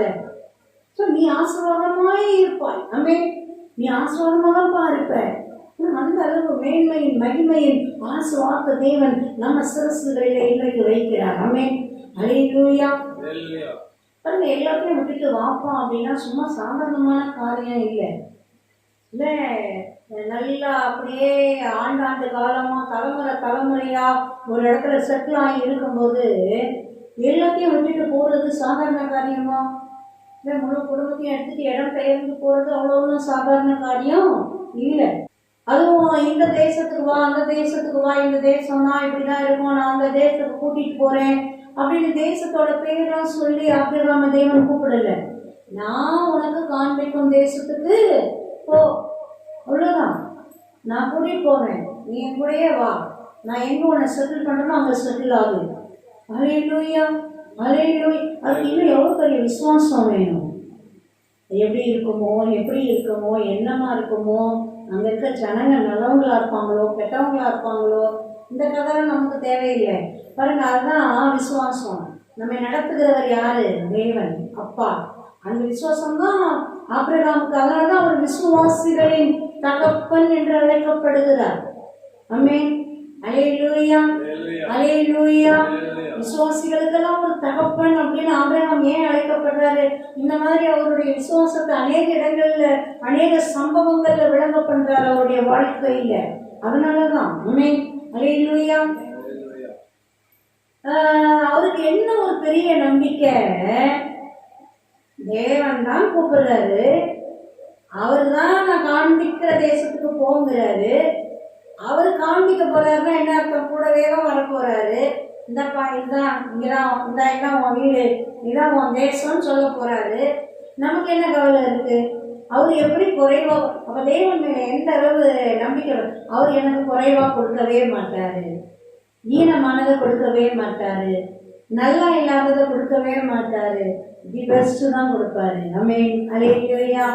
நீ ஆசீர்வாதமாய் இருப்பாய். ஆமென். நீ ஆசீர்வாதமாக இருப்ப. அந்த அளவு மேன்மையின் மகிமையின் ஆசீர்வாத தேவன் நம்ம சிரசுகளிலே இன்றைக்கு வைக்கிறார். ஆமென். அல்லேலூயா. பாருங்க, எல்லாத்தையும் விட்டுட்டு வாப்பா அப்படின்னா சும்மா சாதாரணமான காரியம் இல்லை. இல்லை, நல்லா அப்படியே ஆண்டாண்டு காலமா தலைமுறையா ஒரு இடத்துல செட்டில் ஆகி இருக்கும்போது எல்லாத்தையும் விட்டுட்டு போறது சாதாரண காரியமா? இல்லை, முழு குடும்பத்தையும் எடுத்துட்டு இடம் பெயர்ந்து போறது அவ்வளோ சாதாரண காரியம் இல்லை. அதுவும் இந்த தேசத்துக்கு வா, அந்த தேசத்துக்கு வா, இந்த தேசம்னா இப்படிதான் இருக்கும், நான் அந்த தேசத்துக்கு கூட்டிட்டு போறேன் அப்படின்னு தேசத்தோட பேரெல்லாம் சொல்லி ஆபிரகாம தேவன் கூப்பிடல. நான் உனக்கு காண்பிக்கும் தேசத்துக்கு போ, அவ்வளவுதான். நான் கூட்டிட்டு போவேன், நீ என் கூடயே வா, நான் எங்க உன்னை செட்டில் பண்றேனோ அங்க செட்டில் ஆகு. அல்லேலூயா, அல்லேலூயா. அதுக்கு இன்னும் எவ்வளவு பெரிய விசுவாசம் வேணும். எப்படி இருக்குமோ என்னமா இருக்குமோ, அங்க இருக்க ஜனங்க நல்லவங்களா இருப்பாங்களோ கெட்டவங்களா இருப்பாங்களோ, இந்த கதை நமக்கு தேவையில்லை. பாருங்க, அதுதான் விசுவாசம். நம்ம நடத்துகிறவர் யாரு? தேவன் அப்பா. அந்த விசுவாசம் தான் ஆபிரகாமுக்கு. அதனாலதான் ஒரு விசுவாசிகளின் தகப்பன் என்று அழைக்கப்படுகிறார். ஆமென். அல்லேலூயா, அல்லேலூயா. விசுவாசிகளுக்கெல்லாம் ஒரு தகப்பன் அப்படின்னு ஆபிரகாம் ஏன் அழைக்கப்படுறாரு? இந்த மாதிரி அவருடைய விசுவாசத்தை அநேக இடங்கள்ல அநேக சம்பவங்கள்ல விளங்க பண்றாரு அவருடைய வாழ்க்கையில. அதனாலதான். ஆமென். அல்லேலூயா. அவருக்கு என்ன ஒரு பெரிய நம்பிக்கை, தேவன் தான் கூப்பிடுறாரு. அவர் தான் நான் காண்பிக்கிற தேசத்துக்கு போங்கிறாரு. அவர் காண்பிக்க போறாருன்னா என்ன அர்த்தம்? கூடவே தான் வர போறாரு. இந்தப்பா இதுதான், இங்கதான், இதான் உன் வீடு, இதான் உன் தேசம்னு சொல்ல போறாரு. நமக்கு என்ன கவலை இருக்கு? அவர் எப்படி குறைவா, அப்ப தேவன் மேல எந்த அளவு நம்பிக்கை? அவர் எனக்கு குறைவா கொடுக்கவே மாட்டாரு, ஈனமானதை கொடுக்கவே மாட்டாரு, நல்லா இல்லாததை கொடுக்கவே மாட்டாரு, தி பெஸ்ட் தான் கொடுப்பாரு. ஆமென். அல்லேலூயா,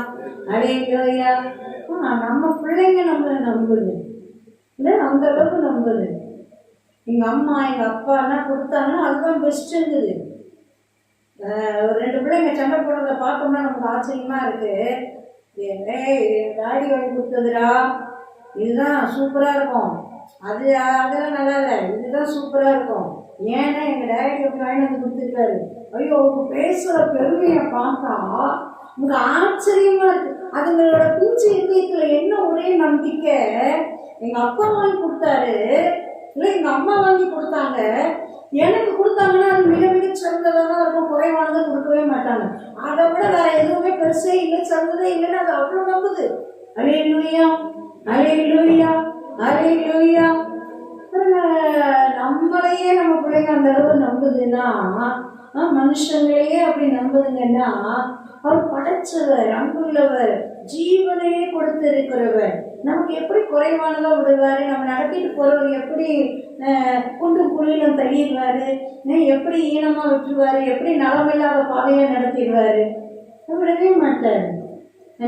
அல்லேலூயா. நம்ம பிள்ளைங்க நம்மளை நம்புது இல்லை, அந்த அளவுக்கு நம்புது. எங்க அம்மா எங்க அப்பா என்ன கொடுத்தாங்கன்னா அதுதான் பெஸ்ட்டுங்குது. ஒரு 2 பிள்ளைங்க சண்டை போடுறத பார்த்தோம்னா நமக்கு ஆச்சரியமா இருக்கு. டாடி வாங்கி கொடுத்ததுடா, இதுதான் சூப்பரா இருக்கும், அதெல்லாம் நல்லா இல்லை, இதுதான் சூப்பரா இருக்கும். ஏன்னா எங்க டாடி வந்து வாங்கி வந்து கொடுத்துருக்காரு. ஐயோ, அவங்க பேசுற பெருமையை பார்த்தா உங்களுக்கு ஆச்சரியமா இருக்கு. அதுங்களோட பிஞ்சு இதயத்துல என்ன ஒரே நம்பிக்கை, எங்க அப்பா வாங்கி கொடுத்தாரு, இல்லை எங்க அம்மா வாங்கி கொடுத்தாங்க, எனக்கு கொடுத்தாங்கன்னா அது மிக மிக சிறந்ததாக தான் இருக்கும், குறைவானதை கொடுக்கவே மாட்டாங்க. அதை விட வேற எதுவுமே பெருசே இல்லை, சிறந்ததே இல்லைன்னு அது அவ்வளோ நம்புது. அல்லேலூயா, அல்லேலூயா, அல்லேலூயா. நம்மளையே நம்ம பிள்ளைங்க அந்த அளவு நம்புதுன்னா, மனுஷங்களையே அப்படி நம்புதுங்கன்னா, அவர் படைச்சவர், அன்புள்ளவர், ஜீவனையே கொடுத்து இருக்கிறவர், நமக்கு எப்படி குறைவானதா விடுவாரு? நம்ம நடத்திட்டு போறவர் எப்படி குண்டும் குழியிலும் தள்ளிடுவாரு, எப்படி ஈனமா விட்டுருவாரு, எப்படி நலமில்லாத பாதையை நடத்திடுவாரு? விடவே மாட்டாரு.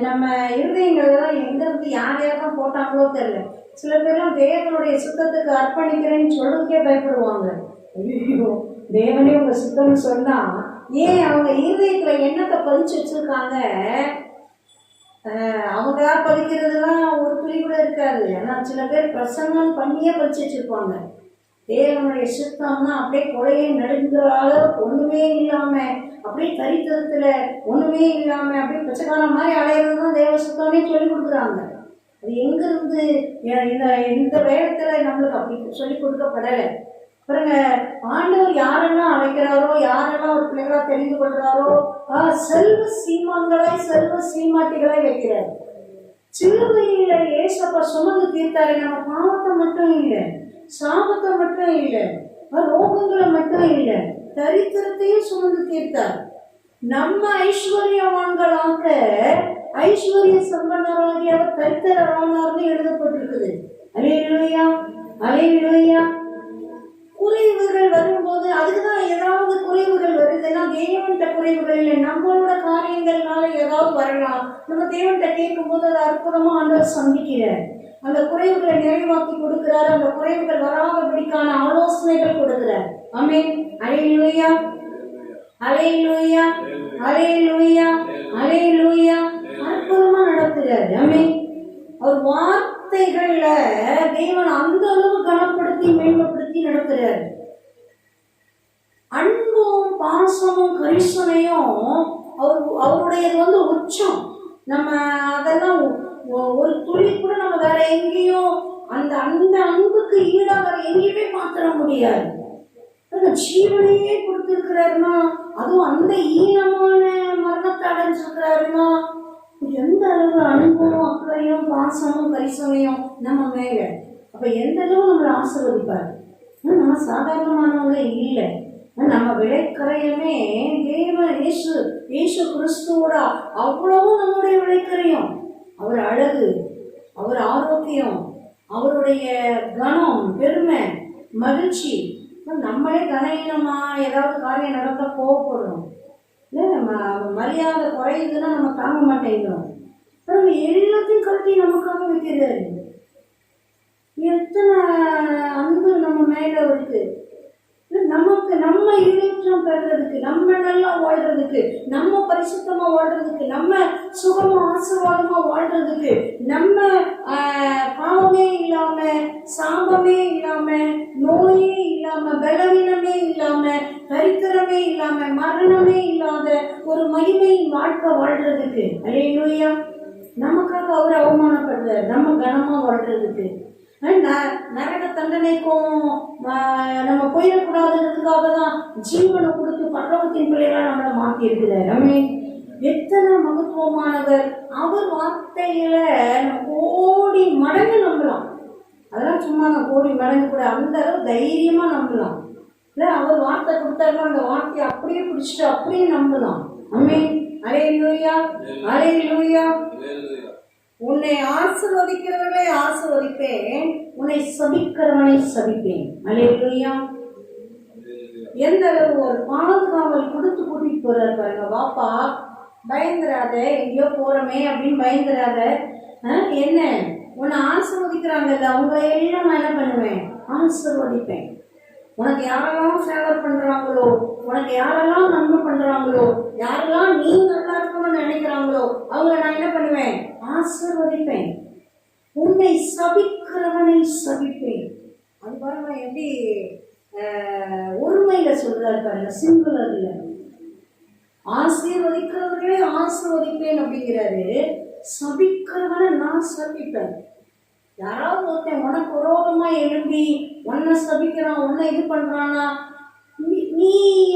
நம்ம இருதயங்கள்லாம் எங்க இருந்து யார் யாரெல்லாம் போட்டாங்களோ தெரியல. சில பேர்லாம் தேவனுடைய சுத்தத்துக்கு அர்ப்பணிக்கிறேன்னு சொல்றதுக்கே பயப்படுவாங்க. ஐயோ, தேவனே உங்க சுத்தம்னு சொன்னா ஏன் அவங்க இருதயத்துல என்னத்தை பதிச்சு வச்சிருக்காங்க? அவங்க பதிக்கிறதுலாம் ஒரு துளி கூட இருக்காது. ஆனா சில பேர் பிரசங்கம் பண்ணியே பதிச்சு வச்சிருப்பாங்க. தேவனுடைய சுத்தம்னா அப்படியே கொலையை நடுங்கிறால ஒண்ணுமே இல்லாம, அப்படியே தரித்திரத்துல ஒண்ணுமே இல்லாம அப்படியே பச்சைக்கான மாதிரி அலையிறது தான் தேவ சுத்தமே சொல்லி கொடுக்குறாங்க. அது எங்க இருந்து இந்த வேகத்துல நம்மளுக்கு அப்படி சொல்லி கொடுக்கப்படலை. பாருங்க, ஆண்டவர் யாரெல்லாம் அழைக்கிறாரோ, யாரெல்லாம் ஒரு பிள்ளைகளா தெரிந்து கொள்றாரோ, செல்வ சீமான்களாய் செல்வ சீமாட்டிகளாய் வைக்கிறார். சிலுவையில ஏசப்பா சுமந்து தீர்த்தாரு. நம்ம பாவத்தை மட்டும் இல்லை, சாபத்தை மட்டும் இல்லை, ரோகங்களை மட்டும் இல்லை, தரித்திரத்தையும் சுமந்து தீர்த்தார். நம்ம ஐஸ்வர்யவான்களாக ஐஸ்வர்ய சம்பன்னராகி அவர் தரித்திரவானார்னு எழுதப்பட்டிருக்குது. அல்லேலூயா, அல்லேலூயா. குறைவுகள் வரும்போது அதுக்குதான் ஏதாவது குறைவுகள் வருதுன்னா தேவன்கிட்ட குறைவுகள் இல்லை, நம்மளோட காரியங்கள்னால ஏதாவது வரலாம். நம்ம தேவன்கிட்ட கேட்கும் போது அது அற்புதமா ஆண்டவர் சந்திக்கிறார். அந்த குறைவுகளை நிறைவாக்கி கொடுக்கிறார். அந்த குறைவுகள் வராதபடிக்கான ஆலோசனைகள் கொடுக்கிறார். ஆமென். அல்லேலூயா, அல்லேலூயா, அல்லேலூயா, அல்லேலூயா. அற்புதமா நடத்துகிறார். ஆமென். அவர் வார்த்தைகள்ல தேவன் அந்த அளவு கனப்படுத்தி மேம்படுத்தி நடத்துறாரு. அன்பும் பாசமும் கரிசனையும் அவருடையது வந்து உச்சம். நம்ம அதெல்லாம் ஒரு துளி கூட நம்ம வேற எங்கேயும் அந்த அன்புக்கு ஈடா வேற எங்கேயுமே மாத்திர முடியாது. ஜீவனையே கொடுத்திருக்கிறாருன்னா, அதுவும் அந்த ஈனமான மரணத்தை அடைஞ்சிருக்கிறாருன்னா எந்த அளவு அன்பும் அக்கறையும் பாசமும் கரிசனையும் நம்ம மேல, அப்ப எந்த அளவு நம்மளை ஆசீர்வதிப்பார். நம்ம சாதாரணமானவங்க இல்லை. நம்ம விளைக்கரையுமே தேவன் இயேசு கிறிஸ்துவோட அவ்வளவு நம்முடைய விளைக்கரையும். அவர் அழகு, அவர் ஆரோக்கியம், அவருடைய கனம், பெருமை, மகிழ்ச்சி. நம்மளே கனஈனமா ஏதாவது காரியம் நடக்க கோவப்படுறோம், மரியாதை குறையுதுன்னா நம்ம தாங்க மாட்டேங்கிறோம். எல்லாத்தையும் கல்வி நமக்காக வைக்கிறாரு. எத்தனை அன்பு நம்ம மேல இருக்கு. நமக்கு நம்ம ஈடேற்றம் பெறுறதுக்கு, நம்ம நல்லா வாழ்றதுக்கு, நம்ம பரிசுத்தமா வாழ்றதுக்கு, நம்ம சுகமா ஆசீர்வாதமா வாழ்றதுக்கு, நம்ம பாவமே இல்லாம, சாபமே இல்லாம, நோயே இல்லாம, பலவீனமே இல்லாம, தரித்திரமே இல்லாம, மரணமே இல்லாத ஒரு மகிமையின் வாழ்க்கை வாழ்றதுக்கு. அல்லேலூயா. நமக்காக அவர் அவமானப்படுறார் நம்ம கனமா வாழ்றதுக்கு. நரக தண்டனைக்கும் நம்ம போயிடக்கூடாதுன்றதுக்காக தான் ஜீவனை கொடுத்து பரலோகத்தின் பிள்ளைகளா நம்மளை மாற்றி இருக்கிறார். ஆமென், எத்தனை மகத்துவமானவர். அவர் வார்த்தையில நம்ம கோடி மடங்கு நம்பலாம். அதெல்லாம் சும்மா நான் கோடி மடங்கு கூட அந்த அளவு தைரியமா நம்பலாம். இல்ல அவர் வார்த்தை கொடுத்தாருன்னா அந்த வார்த்தையை அப்படியே பிடிச்சிட்டு அப்படியே நம்பலாம். ஆமென். அல்லேலூயா, அல்லேலூயா. உன்னை ஆசீர்வதிக்கிறவர்களை ஆசீர்வதிப்பேன், உன்னை சபிக்கிறவனை சபிப்பேன். அல்லேலூயா. எந்த அளவு ஒரு பாதுகாவல் கொடுத்து கூட்டிட்டு போறாரு பாருங்க. வாப்பா பயந்துராத, எங்கேயோ போறமே அப்படின்னு பயந்துராத. என்ன உன்னை ஆசீர்வதிக்கிறாங்கல்ல, அவங்களை எல்லாம் நான் என்ன பண்ணுவேன், ஆசீர்வதிப்பேன். உனக்கு யாரெல்லாம் ஃபேவர் பண்றாங்களோ, உனக்கு யாரெல்லாம் நன்மை பண்றாங்களோ, யாரெல்லாம் நீ நல்லா இருக்கணும்னு நினைக்கிறாங்களோ அவங்களை நான் என்ன பண்ணுவேன், ஆசீர்வதிப்பேன். உன்னை சபிக்கிறவனை சபிப்பேன். அது பாருங்க எப்படி ஒருமையில சொல்றாரு பாருங்க, சிங்குலர்ல. ஆசீர்வதிக்கிறவர்களே ஆசீர்வதிப்பேன் அப்படிங்கிறாரு, சபிக்கிறவனை நான் சபிப்பேன். யாராவது ஒருத்தன் உனக்கு விரோதமா எழும்பி உன்னை சபிக்கிறான், உன்னை இது பண்றானா, நீ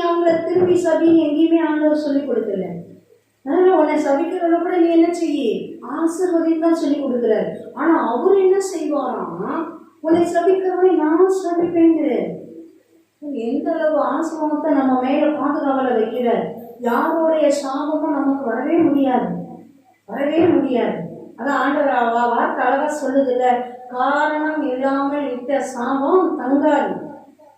அவங்கள திரும்பி சபின்னு எங்கேயுமே ஆண்டவர் சொல்லி கொடுக்கல. அதனால உன்னை சபிக்கிறத கூட நீ என்ன செய்ய, ஆசீர்வதின்னு தான் சொல்லி கொடுக்குறாரு. ஆனா அவர் என்ன செய்வாராம், உன்னை சபிக்கிறவனை நான் சபிப்பேங்கிறார். எந்த அளவு ஆசீர்வாதத்தை நம்ம மேல பாதுகாவல வைக்கிறார். யாருடைய சாபமும் நமக்கு வரவே முடியாது, வரவே முடியாது. அதான் ஆண்டவர் வார்த்தை அழகா சொல்லுதுல்ல, காரணம் இல்லாமல் இட்ட சாபம் தங்காது.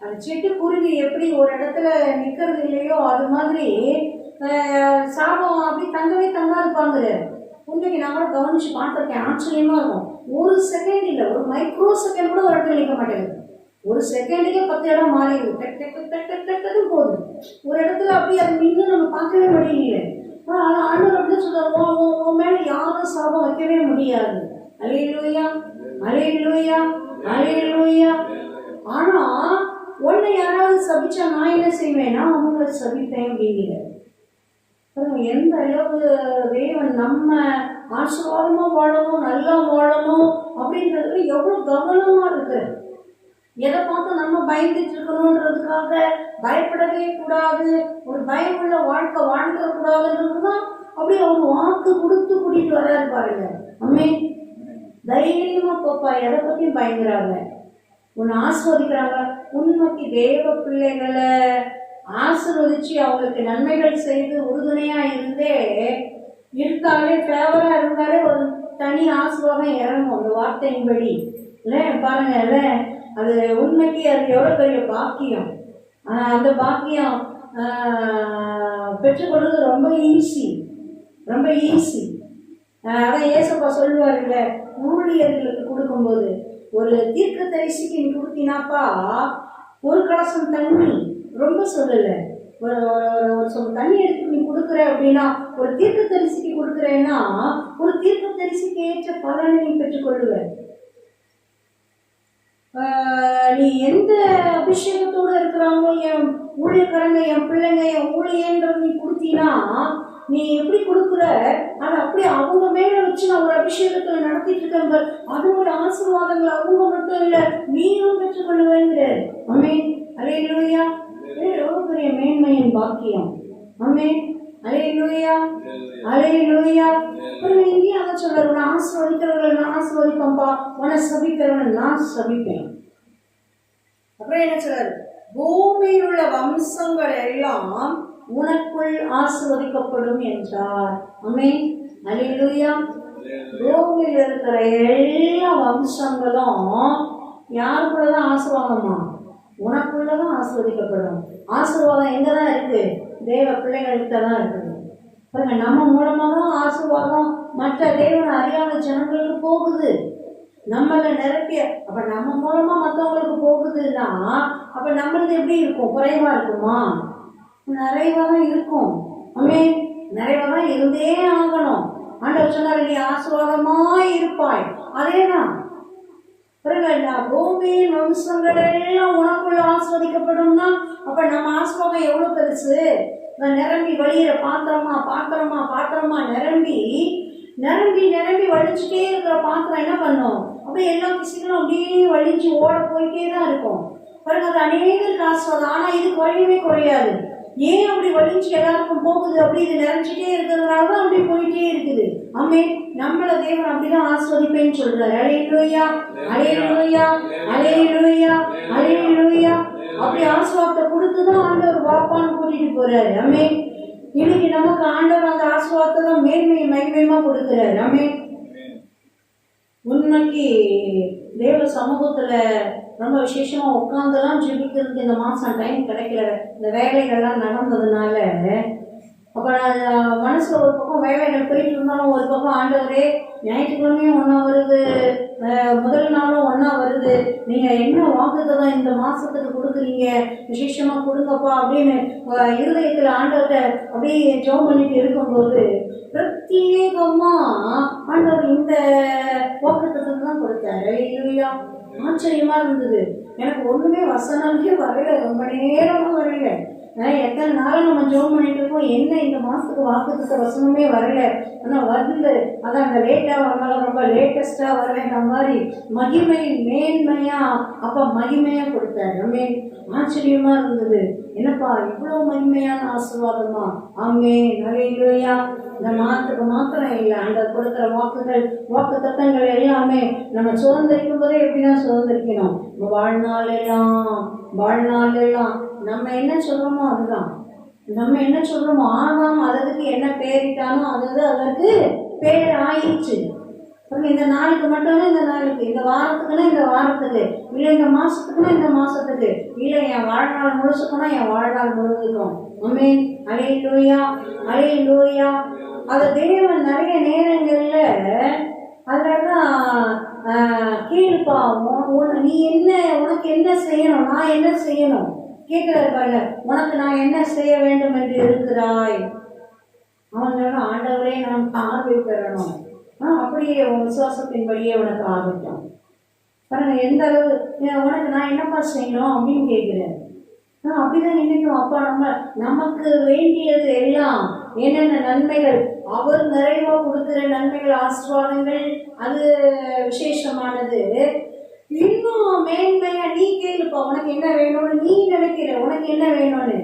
அந்த சிட்டுக்குருவி எப்படி ஒரு இடத்துல நிக்கிறது இல்லையோ அது மாதிரி சாபம் அப்படி தங்கவே தங்காதுப்பாங்க. உண்மைக்கு நான் கூட கவனிச்சு பார்த்துருக்கேன், ஆச்சரியமா இருக்கும். ஒரு செகண்ட் இல்லை, ஒரு மைக்ரோ செகண்ட் கூட ஒரு இடத்துல நிற்க மாட்டேங்குது. ஒரு செகண்டுக்கே 10 இடம் மாறிடுது, டக்கு போகுது. ஒரு இடத்துல அப்படியே அது நின்று நம்ம பார்க்கவே முடியல. ஆனால் ஆண்டவர் அப்படின்னு சொல்றாரு, உன் மேல யாரும் சாபம் வைக்கவே முடியாது. அல்லேலூயா, அல்லேலூயா, அல்லேலூயா. ஆனா உன்னை யாராவது சபிச்சா நான் என்ன செய்வேன்னா அவங்கள சபிப்பேன் அப்படிங்கிற. எந்த அளவு தேவன் நம்ம ஆசீர்வாதமா வாழணும், நல்லா வாழணும் அப்படின்றது எவ்வளவு கவனமா இருக்கு. எதை பார்த்து நம்ம பயந்துட்டு இருக்கணும்ன்றதுக்காக பயப்படவே கூடாது, ஒரு பயமுள்ள வாழ்க்கை வாழ்ந்துட கூடாதுன்றதுதான் அப்படியே ஒரு வாக்கு கொடுத்து கூட்டிட்டு வராரு பாருங்க. அம்மே தைரியமா போப்பா, எதை பத்தியும் பயந்துறாங்க. உன்னை ஆசீர்வதிக்கிறாங்க, உண்மைக்கு தேவ பிள்ளைகளை ஆசீர்வதிச்சு அவங்களுக்கு நன்மைகள் செய்து உறுதுணையா இருந்தாலே ஃபேவரா இருந்தாலே ஒரு தனி ஆசீர்வாதம் இறங்கும் அந்த வார்த்தையின்படி. இல்லை பாருங்க, இல்லை அது உண்மைக்கு அது எவ்வளோ பெரிய பாக்கியம். அந்த பாக்கியம் பெற்றுக்கொள்வது ரொம்ப ஈஸி, ரொம்ப ஈஸி. அதான் ஏசப்பா சொல்லுவாருல்ல, ஊழியர்களுக்கு கொடுக்கும்போது ஒரு தீர்க்க தரிசிக்கு நீ கொடுத்தினாப்பா ஒரு கலசம் தண்ணி, ரொம்ப சொல்லலை, ஒரு சொல் தண்ணி எடுத்து நீ கொடுக்குற அப்படின்னா, ஒரு தீர்க்க தரிசிக்கு கொடுக்குறேன்னா ஒரு தீர்க்க தரிசிக்கு ஏற்ற பலனை நீ பெற்றுக்கொள்ளுவ. நீ எந்த அபிஷேகத்தோடு இருக்கிறாங்களோ என் ஊழியக்காரங்க, என் பிள்ளைங்க, என் ஊழியன்றது நீ கொடுத்தீனா நீ எப்படி கொடுக்குற அதை அப்படியே அவங்க மேல வச்சு நான் ஒரு அபிஷேகத்துல நடத்திட்டு இருக்கேன். அதோட ஆசீர்வாதங்கள் அவங்க மட்டும் இல்லை, நீயும் பெற்றுக்கொள்ளுவேங்கிற. ஆமென், அல்லேலூயா. எவ்வளவு பெரிய மேன்மையின் பாக்கியம். ஆமென், அல்லேலூயா, அல்லேலூயா. இங்கேயும் அதை சொல்ற, உன்னை ஆசீர்வதிக்கிறவர்களை நான் ஆசீர்வதிப்பேன்பா, உன்னை சபிக்கிறவனை நான் சபிப்பேன். அப்புறம் என்ன சொல்றாரு, பூமியில் உள்ள வம்சங்கள் எல்லாம் உனக்குள் ஆசீர்வதிக்கப்படும் என்றார். ஆமென், அல்லேலூயா. பூமியில் இருக்கிற எல்லா வம்சங்களும் யாருக்குள்ளதான் ஆசீர்வாதமா, உனக்குள்ளதான் ஆசீர்வதிக்கப்படும். ஆசீர்வாதம் எங்கதான் இருக்கு, தேவ பிள்ளைகள்கிட்ட தான் இருக்குது. பாருங்க, நம்ம மூலமா தான் ஆசீர்வாதம் மற்ற தேவனை அறியாத ஜனங்களுக்கு போகுது, நம்மள நிரப்பிய. அப்ப நம்ம மூலமா மற்றவங்களுக்கு போகுதுன்னா அப்ப நம்மளுக்கு எப்படி இருக்கும், குறைவா இருக்குமா, நிறைவா தான் இருக்கும். ஆமென், நிறைவா தான் இருந்தே ஆகணும். ஆண்டவர் சொன்னாரு, நீ ஆசீர்வாதமாய் இருப்பாய். அதேதான் பூமியின் வம்சங்கள் எல்லாம் உனக்குள்ள ஆஸ்வதிக்கப்படும்னா அப்ப நம்ம ஆசீர்வாதம் எவ்வளவு பெருசு. நிரம்பி வழியிற பாத்திரமா பாத்திரமா பாத்திரமா நிரம்பி நிரம்பி நிரம்பி வலிச்சுட்டே இருக்கிற பாத்திரம் என்ன பண்ணும், அப்படியே எல்லா பிசிகளும் அப்படியே வலிச்சு ஓட போயிட்டே தான் இருக்கும். பாருங்க, அது அநேகருக்கு ஆசீர்வாதம். ஆனா இது குறையவே குறையாது. ஏன் அப்படி வலிஞ்சு எல்லாருக்கும் போகுது, அப்படி இது நிறைஞ்சிட்டே இருக்கிறதுனால தான் அப்படி போயிட்டே இருக்குது. ஆமே, நம்மள தேவன் அப்படிதான் ஆஸ்வதிப்பேன்னு சொல்றாரு. அல்லேலூயா, அல்லேலூயா, அல்லேலூயா, அல்லேலூயா. அப்படி ஆசீர்வாதத்தை கொடுத்துதான் ஆண்டவர் வாப்பான்னு கூட்டிட்டு போறாரு. ஆமே, இன்னைக்கு நமக்கு ஆண்டவர் அந்த ஆசீர்வாதத்தை தான் மகிமையமா கொடுக்கிறாரு. ஆமே, உண்மைக்கு தேவ சமூகத்துல ரொம்ப விசேஷமா உட்காந்துலாம் ஜெபிக்கிறதுக்கு இந்த மாசம் டைம் கிடைக்கல. இந்த வேலைகள்லாம் நடந்ததுனால அப்ப நான் மனசுல ஒரு பக்கம் வேலைகள் போயிட்டு இருந்தாலும் ஒரு பக்கம் ஆண்டவரே ஞாயிற்றுக்கிழமையும் ஒன்னா வருது, முதல் நாளும் ஒன்னா வருது, நீங்க என்ன வாக்குதான் இந்த மாசத்துக்கு கொடுக்குறீங்க, விசேஷமா கொடுங்கப்பா அப்படின்னு இருதயத்துல ஆண்டவர்கிட்ட அப்படியே ஜெபம் பண்ணிட்டு இருக்கும்போது பிரத்யேகமா ஆண்டவர் இந்த வாக்குத்தத்தம் தான் கொடுத்தாரு. இல்லையா, ஆச்சரியமா இருந்தது. எனக்கு ஒண்ணுமே வசனமே வரல, ரொம்ப நேரமா வரல. எத்தனை நாளும் நம்ம ஜோம் பண்ணிட்டு இருக்கோம், என்ன இந்த மாசத்துக்கு வாக்குத்த வசனமே வரல. ஆனா வந்து அதான் அந்த லேட்டா வரனால ரொம்ப லேட்டஸ்டா வரவேன்ற மாதிரி மகிமை மேன்மையா அப்ப மகிமையா கொடுத்தாரு. நம்ம ஆச்சரியமா இருந்தது. என்னப்பா இவ்வளவு மகிமையான ஆசீர்வாதமா? ஆமே, நல்லையா. இந்த மாத்துக்கு மாத்திரம் இல்லை, அந்த கொடுக்கிற வாக்கு தத்தங்கள் எல்லாமே நம்ம சுதந்திரிக்கும் போதே எப்படிதான் சுதந்திரிக்கணும். வாழ்நாள் எல்லாம் நம்ம என்ன சொல்றோமோ அதுதான். நம்ம என்ன சொல்றோமோ ஆகாம அதற்கு என்ன பேரிட்டானோ அதற்கு பேர் ஆயிடுச்சு. இந்த நாளுக்கு மட்டும்னா இந்த நாளுக்கு, இந்த வாரத்துக்குன்னா இந்த வாரத்துக்கு, இல்லை இந்த மாசத்துக்குன்னா இந்த மாசத்துக்கு, இல்லை என் வாழ்நாள் முழுசுக்குன்னா என் வாழ்நாள் முழுவதுக்கும். ஆமென், அல்லேலூயா, அல்லேலூயா. அது தேவன் நிறைய நேரங்கள்ல அதனாலதான் கேளுப்பா, நீ என்ன, உனக்கு என்ன செய்யணும், நான் என்ன செய்யணும் கேட்கிறாரு பாருங்க. உனக்கு நான் என்ன செய்ய வேண்டும் என்று இருக்கிறாய்? அவன் ஆண்டவரே நான் பார்வை பெறணும். அப்படியே உன் விசுவாசத்தின்படியே உனக்கு ஆகட்டும். பாருங்க எந்த அளவு உனக்கு நான் என்னப்பா செய்யணும் அப்படின்னு கேட்கிறேன். அப்படிதான் நினைக்கும். அப்பா நமக்கு வேண்டியது எல்லாம் என்னென்ன நன்மைகள் அவர் நிறைவா கொடுக்கிற நன்மைகள், ஆசீர்வாதங்கள், அது விசேஷமானது. இன்னும் மேன்மையா நீ கேளுப்பா, உனக்கு என்ன வேணும்னு நீ நினைக்கிற, உனக்கு என்ன வேணும்னு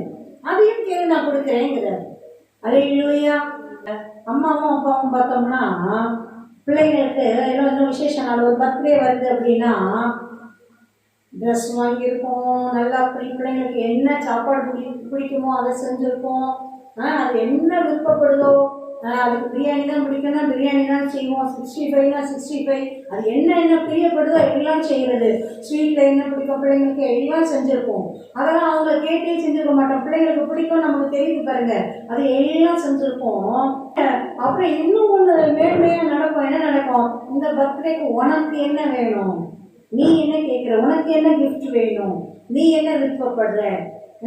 அதையும் கேளு, நான் கொடுக்குறேங்கிறார். அல்லேலூயா. அம்மாவும் அப்பாவும் பார்த்தோம்னா பிள்ளைங்களுக்கு எல்லாம் இன்னும் விசேஷ நாள், ஒரு பர்த்டே வருது அப்படின்னா ட்ரெஸ் வாங்கியிருப்போம், நல்லா பிள்ளைங்களுக்கு என்ன சாப்பாடு பிடிக்குமோ அதை செஞ்சுருப்போம். அது என்ன விருப்பப்படுதோ, அதுக்கு பிரியாணி தான் பிடிக்கும்னா பிரியாணி தான் செய்வோம், 65னா 65, அது என்ன பிரியப்படுதோ எல்லாம் செய்யறது. ஸ்வீட்ல என்ன பிடிக்கும் பிள்ளைங்களுக்கு எல்லாம் செஞ்சிருப்போம். அதெல்லாம் அவங்க கேட்டே செஞ்சிருக்க மாட்டோம். பிள்ளைங்களுக்கு பிடிக்கும் நமக்கு தெரியுது பாருங்க, அது எல்லாம் செஞ்சிருப்போம். அப்புறம் இன்னும் ஒன்று மேன்மையா நடக்கும். என்ன நடக்கும்? இந்த பர்த்டேக்கு உனக்கு என்ன வேணும், நீ என்ன கேட்குற, உனக்கு என்ன கிஃப்ட் வேணும், நீ என்ன விருப்பப்படுற,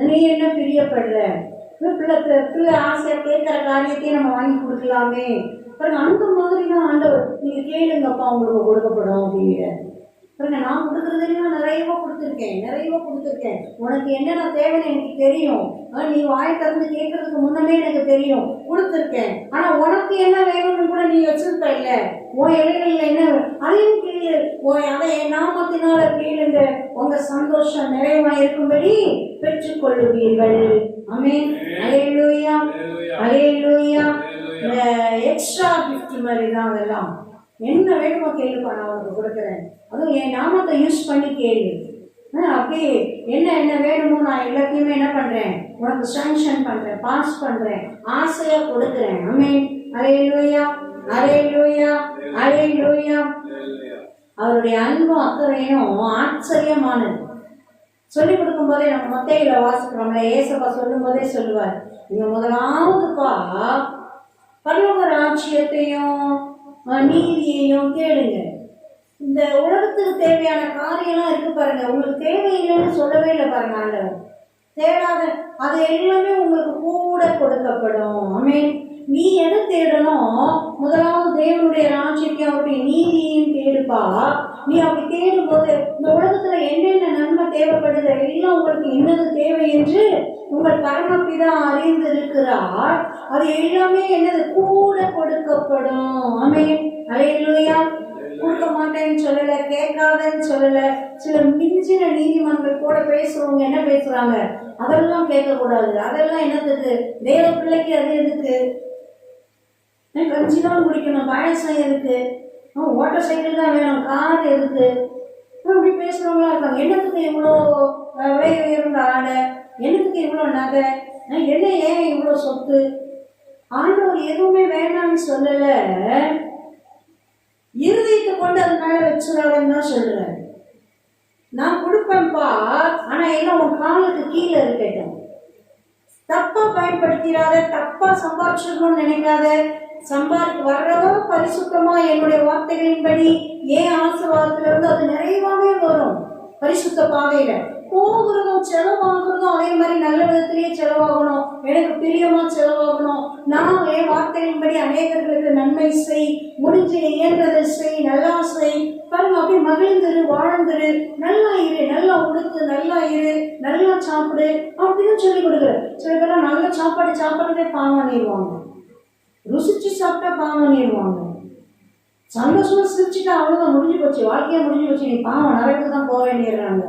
நீ என்ன பிரியப்படுற, பிள்ளை ஆசையா கேட்கிற காரியத்தையும் நம்ம வாங்கி கொடுக்கலாமே. பாருங்க, அந்த மாதிரி தான் ஆண்டவர் நீங்க கேளுங்கப்பா உங்களுக்கு கொடுக்கப்படும் அப்படிங்கிற. பாருங்க, நான் கொடுக்கறதுலாம் நிறையவா கொடுத்துருக்கேன். உனக்கு என்னென்ன தேவைன்னு எனக்கு தெரியும். நீ வாய் திறந்து கேட்கறதுக்கு முன்னமே எனக்கு தெரியும், கொடுத்துருக்கேன். ஆனா உனக்கு என்ன வேணும்னு கூட நீ வச்சிருக்க இல்ல, உன் இலைகள்ல என்ன அதையும் கீழே அதை என் நாமத்தினால கீழுங்க, உங்க சந்தோஷம் நிறைவா இருக்கும்படி பெற்றுக்கொள்ளுவீர்கள். ஆமென், அல்லேலூயா, அல்லேலூயா. எக்ஸ்ட்ரா கிஃப்ட் மாதிரி தான் அதெல்லாம். என்ன வேணுமோ கேளுப்பா, நான் உனக்கு கொடுக்குறேன். அதுவும் என் நாமத்தை யூஸ் பண்ணி கேளு. அப்படியே என்ன வேணுமோ நான் எல்லாத்தையுமே என்ன பண்றேன், உனக்கு சாங்ஷன் பண்றேன், பாஸ் பண்றேன், ஆசையா கொடுக்குறேன். ஆமென், அல்லேலூயா, அல்லேலூயா, அல்லேலூயா. அவருடைய அன்பும் அக்கறையும் ஆச்சரியமானது. சொல்லிக் கொடுக்கும் போதே நம்ம மத்தேயில வாசிக்கிறோம்ல, ஏசப்பா சொல்லும் போதே சொல்லுவார், நீங்க முதலாவதுப்பா பரலோக ராஜ்யத்தையும் நீதியையும் கேளுங்க. இந்த உலகத்துக்கு தேவையான காரியம்லாம் இருக்கு பாருங்க, உங்களுக்கு தேவையில்லைன்னு சொல்லவே இல்லை பாருங்க ஆண்டவர். தேடாத அது எல்லாமே உங்களுக்கு கூட கொடுக்கப்படும். ஆமென். நீ எதை தேடணும்? முதலாவது தேவனுடைய ராஜ்யத்தையும் அவருடைய நீதியையும் தேடுப்பா. நீ அப்படி தேடும் போது இந்த உலகத்துல என்னென்ன நன்மை தேவைப்படுது எல்லாம் உங்களுக்கு என்னது தேவை என்று உங்கள் பரமபிதா அறிந்திருக்கிறார். அது எல்லாமே என்னது கூட கொடுக்கப்படும். ஆமென், அல்லேலூயா. கொடுக்க மாட்டேன்னு சொல்லல, கேட்காதன்னு சொல்லல. சில மிஞ்சின நீதிமன்றம் கூட பேசுறவங்க என்ன பேசுறாங்க, அதெல்லாம் கேட்கக்கூடாது, அதெல்லாம் என்னத்துக்கு, தேவ பிள்ளைக்கு அது எதுக்கு, கஞ்சி தான் குடிக்கணும், பாயசம் எதுக்கு, ஓட்டர் சைக்கிள் தான் வேணும், கார் எதுக்கு, அப்படி பேசுறவங்களா இருக்காங்க. என்னத்துக்கு இவ்வளோ விலை உயர்ந்த ஆடை, என்னத்துக்கு இவ்வளோ நகை, என்ன ஏன் இவ்வளோ சொத்து. ஆண்டவர் எதுவுமே வேணாம்னு சொல்லல, இருதயத்தை கொண்டு அது மேல வச்சுடாதுன்னு தான் சொல்றாரு. நான் கொடுப்பேன்ப்பா, ஆனா எல்லாம் உன் காலுக்கு கீழே இருக்கட்டும். தப்பா பயன்படுத்திடாத, தப்பா சம்பாதிச்சிடணும்னு நினைக்காத. சம்பாதிக்கு வர்றதோ பரிசுத்தமா என்னுடைய வார்த்தைகளின்படி ஏன் ஆசீர்வாதத்துல இருந்து அது நிறைவாவே வரும். பரிசுத்த பாதையில போகிறதும் செலவாகிறதும் அதே மாதிரி நல்ல விதத்திலேயே செலவாகணும், எனக்கு பிரியமா செலவாகணும். நான் என் வார்த்தையின்படி அநேகர்களுக்கு நன்மை செய், முடிஞ்ச இயன்றதை செய், நல்லா செய். பாருங்க, அப்படியே மகிழ்ந்துரு, வாழ்ந்துரு, நல்லா இரு, நல்லா உடுத்து, நல்லா இரு, நல்லா சாப்பிடு அப்படின்னு சொல்லி கொடுக்குறேன். சில பேர்லாம் நல்ல சாப்பாடு சாப்பிட்றதே பாவனிடுவாங்க, ருசிச்சு சாப்பிட்டா பாவனிடுவாங்க. சந்தோஷமா சிரிச்சுட்டா அவ்வளோதான், முடிஞ்சு போச்சு, வாழ்க்கையா முடிஞ்சு போச்சு, நீ பாவம் நரக்கு தான் போக வேண்டியறாங்க.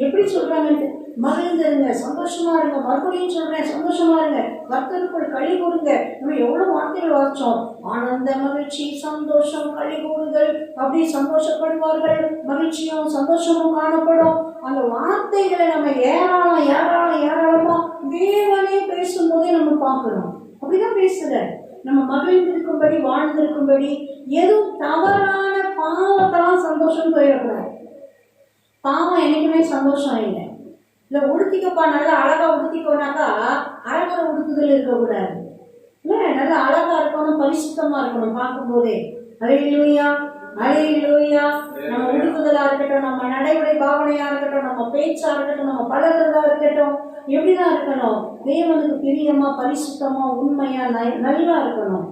எப்படி சொல்றாங்கன்ட்டு, மகிழ்ந்துருங்க, சந்தோஷமா இருங்க. மறுபடியும் சொல்றேன், சந்தோஷமா இருங்க, கர்த்தருக்குள் களி கூறுங்க. நம்ம எவ்வளவு வார்த்தைகள் வாசிச்சோம், ஆனந்த மகிழ்ச்சி சந்தோஷம் களி கூறுதல், அப்படி சந்தோஷப்படுவார்கள், மகிழ்ச்சியும் சந்தோஷமும் காணப்படும். அந்த வார்த்தைகளை நம்ம ஏராளம் ஏராளம் ஏராளமா தேவனே பேசும்போதே நம்ம பார்க்கணும். அப்படிதான் பேசுற, நம்ம மகிழ்ந்திருக்கும்படி வாழ்ந்திருக்கும்படி. எதுவும் தவறான பாவத்தெல்லாம் சந்தோஷம் போயிடக்கூடாது. பாவம் என்னைக்குமே சந்தோஷம் இல்லை. இல்லை உடுத்திக்கப்பா, நல்லா அழகா உடுத்திக்கோனாக்கா அழகாக உடுத்துதல் இருக்கக்கூடாது. இல்லை, நல்லா அழகா இருக்கணும், பரிசுத்தமா இருக்கணும் பார்க்கும்போதே. அல்லேலூயா, அல்லேலூயா. நம்ம உடுத்துதலா இருக்கட்டும், நம்ம நடைமுறை பாவனையா இருக்கட்டும், நம்ம பேச்சா இருக்கட்டும், நம்ம பழகிறதா இருக்கட்டும், எப்படிதான் இருக்கணும், தேவனுக்கு பிரியமா, பரிசுத்தமா, உண்மையா, நல்லா இருக்கணும்.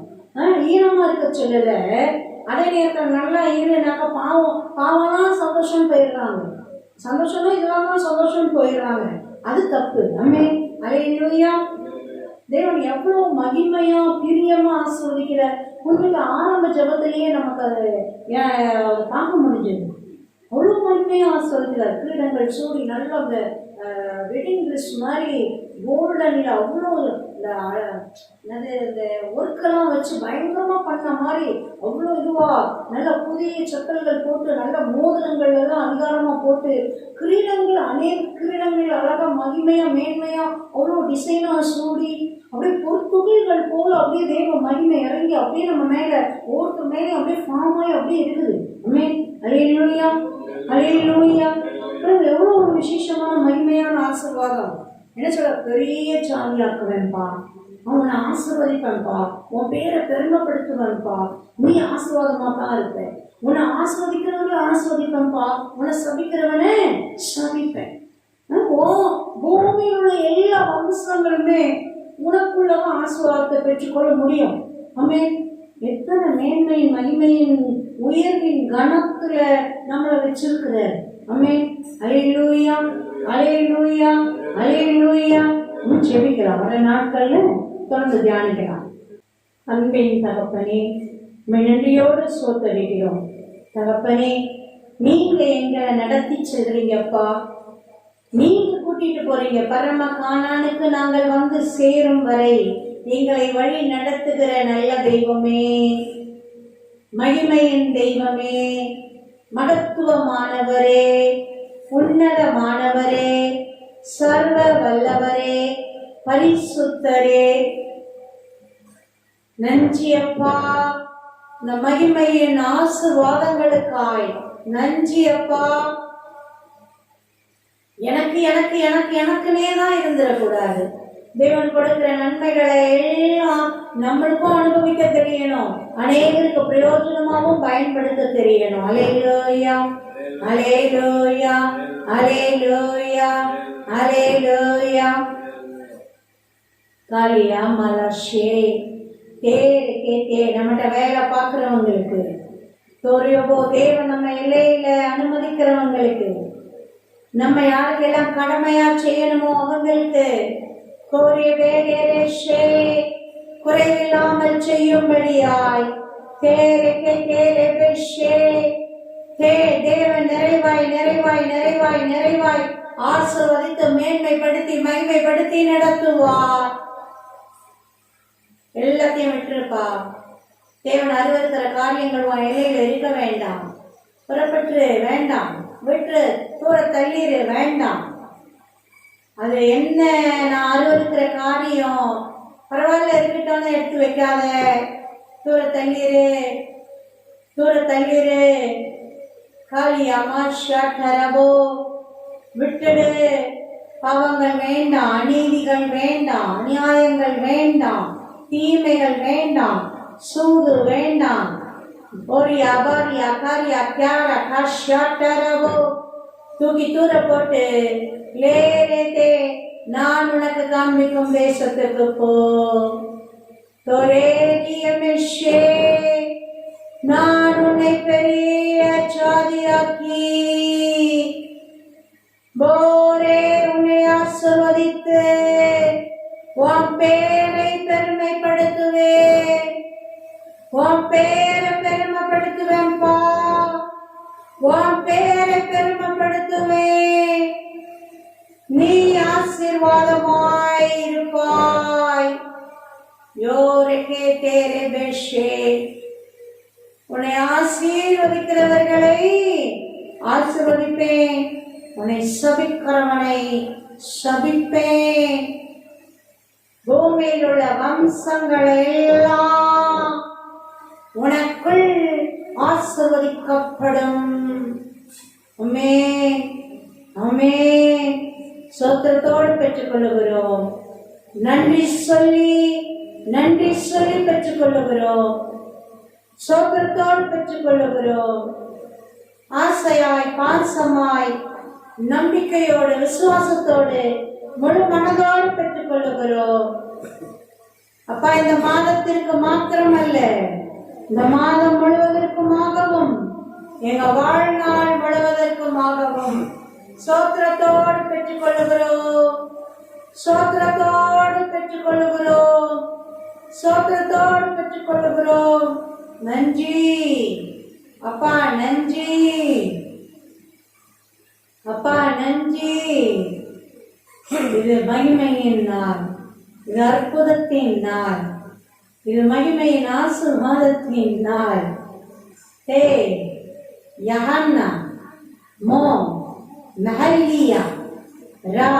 ஈனமா இருக்க சொல்லல. அதே நேரத்தில் நல்லா இருனாக்கா பாவம்லாம் சந்தோஷம் போயிடுறாங்க, சந்தோஷம்னா இதெல்லாம் தான் சந்தோஷம் போயிடுறாங்க. அது தப்பு. ஆமென், அல்லேலூயா. தேவன் எவ்வளவு மகிமையா பிரியமா ஆசீர்வதிக்கிற. உண்மைக்கு ஆரம்ப ஜபத்திலேயே நமக்கு அதை பார்க்க முடிஞ்சது. அவ்வளோ மகிமையா ஆசீர்வதிக்கிறார். கிரீடங்கள் சூடி நல்ல அந்த வெட்டிங் ட்ரெஸ் மாதிரி கோல்டன்ல அவ்வளோ இந்த ஒர்க்கெல்லாம் வச்சு பயங்கரமா பண்ண மாதிரி அவ்வளோ இதுவா நல்ல புதிய சட்டல்கள் போட்டு, நல்ல மோதிரங்கள் எல்லாம் அதிகாரமா போட்டு, கிரீடங்கள் அநேக கிரீடங்கள் அழகா மகிமையா மேன்மையா அவ்வளோ டிசைனா சூடி, அப்படியே பொற்துகில்கள் போல அப்படியே தேவ மகிமை இறங்கி அப்படியே நம்ம மேல ஒவ்வொருத்தர் மேலே அப்படியே ஃபார்மாயி அப்படியே இருக்குது. அல்லேலூயா, அல்லேலூயா. எவ்வளோ ஒரு விசேஷமான மகிமையான ஆசீர்வாதம். என்ன சொல்ற, பெரிய சாமியாக்குவேன்பா, அவனை ஆசீர்வதிப்பேன்பா, உன் பேரை பெருமைப்படுத்துவேன்பா, நீ ஆசீர்வாதமா தான் இருப்ப, உன்னை ஆசீர்வதிக்கிறவங்களை ஆசீர்வதிப்பேன்பா, உன்னை சபிக்கிறவனே சபிப்பேன். பூமியில் உள்ள எல்லா வம்சங்களுமே உனக்குள்ளதான் ஆசீர்வாதத்தை பெற்றுக்கொள்ள முடியும். ஆமென். எத்தனை மேன்மையின் மகிமையின் உயர்வின் கனத்துல நம்மளை வச்சிருக்கிறார். ஆமென், அல்லேலூயா, அல்லேலூயா, அல்லேலூயா. ஜெபிக்கலாம், வர நாட்கள்ல தொடர்ந்து தியானிக்கலாம். அன்பின் தகப்பனே, நன்றியோடு சோத்தரிக்கிறோம். தகப்பனே, நீங்க எங்களை நடத்தி செல்றீங்கப்பா, நீங்க கூட்டிட்டு போறீங்க. பரம கானானுக்கு நாங்கள் வந்து சேரும் வரை எங்களை வழி நடத்துகிற நல்ல தெய்வமே, மகிமையின் தெய்வமே, மகத்துவமானவரே, உன்னதமானவரே, சர்வ வல்லவரே, பரிசுத்தரே, நன்றி அப்பா. இந்த மகிமையின் ஆசீர்வாதங்களுக்காய் நன்றி அப்பா. எனக்கு எனக்கு எனக்கு எனக்குனே தான் இருந்துடக்கூடாது. தேவன் கொடுக்கிற நன்மைகளை எல்லாம் நம்மளுக்கும் அனுபவிக்க தெரியணும், அநேகருக்கு பிரயோஜனமாகவும் பயன்படுத்த தெரியணும். அல்லேலூயா, அல்லேலூயா, அல்லேலூயா, அல்லேலூயா. காலியா மலர்ஷே கேட்டு நம்மகிட்ட வேலை பார்க்கிறவங்களுக்கு, தோறியோபோ தேவன் நம்ம எல்லையில அனுமதிக்கிறவங்களுக்கு, நம்ம யாருக்கெல்லாம் கடமையா செய்யணுமோ அவங்களுக்கு குறைவில்லாமல் செய்யும்படியாய் தேரே கே தேரே பெஷே தே தேவன் நிறைவாய் நிறைவாய் நிறைவாய் நிறைவாய் ஆசீர்வதித்து மேன்மைப்படுத்தி மகிமைப்படுத்தி நடத்துவார். எல்லாத்தையும் விட்டுருப்பா. தேவன் அருவருக்கிற காரியங்கள் உன் எல்லையில் இருக்க வேண்டாம். புறப்பட்டு வேண்டாம், விட்டு தூர தள்ளிடு வேண்டாம். அது என்ன நான் அருவருக்கிற காரியம் பரவாயில்ல இருக்கட்டும்னு எடுத்து வைக்காத. தூர தள்ளிடு, தூர தள்ளிடு. காளியாமா ஷாட்டரபோ விட்டுடு. பாவங்கள் வேண்டாம், அநீதிகள் வேண்டாம், அநியாயங்கள் வேண்டாம், தீமைகள் வேண்டாம், சூது வேண்டாம். ஓரியா பாரியா காரியா பியாரா காஷாட்டரபோ தூக்கி தூர போட்டு லேரே நான் உனக்கு காண்பிக்கும் தேசத்துக்கு போ. தொரேதியமிஷே நான் உன்னை பெரிய ஜாதியாக்கி போரே உன்னை ஆசீர்வதித்து உன் பேரை பெருமைப்படுத்துவேன். உன் பேரை பெருமைப்படுத்துவேன்பா. உன் பேரை பெருமைப்படுத்துவேன். நீ ஆசீர்வாதமாய் இருப்பாய். யோரே தேரே பெஷே உன்னை ஆசீர்வதிக்கிறவர்களை ஆசீர்வதிப்பேன், உன்னை சபிக்கிறவனை சபிப்பேன். பூமியில் உள்ள வம்சங்கள் எல்லாம் உனக்குள் ஆசீர்வதிக்கப்படும். ஆமென், ஆமென். சோத்திரத்தோடு பெற்றுக் கொள்ளுகிறோம். நன்றி சொல்லி நன்றி சொல்லி பெற்றுக் கொள்ளுகிறோம். சோத்திரத்தோடு பெற்றுக் கொள்ளுகிறோம். ஆசையாய் பாசமாய் நம்பிக்கையோடு விசுவாசத்தோடு முழு மனதோடு பெற்றுக் கொள்ளுகிறோம். அப்பா, இந்த மாதத்திற்கு மாத்திரமல்ல, இந்த மாதம் முழுவதற்குமாகவும் எங்க வாழ்நாள் முழுவதற்குமாகவும் சோத்திரத்தோடு பெற்றுக் கொள்ளுகிறோம். சோத்திரத்தோடு பெற்றுக் கொள்ளுகிறோம். சோத்திரத்தோடு பெற்றுக் கொள்ளுகிறோம். நன்றி அப்பா, நன்றி அப்பா, நன்றி. இது மகிமையின் நாள், இது அற்புதத்தின் நாள், இது மகிமையின் ஆசீர்வாதத்தின் நாள். ஹே யஹன்னா மோ மஹல்லியா ரா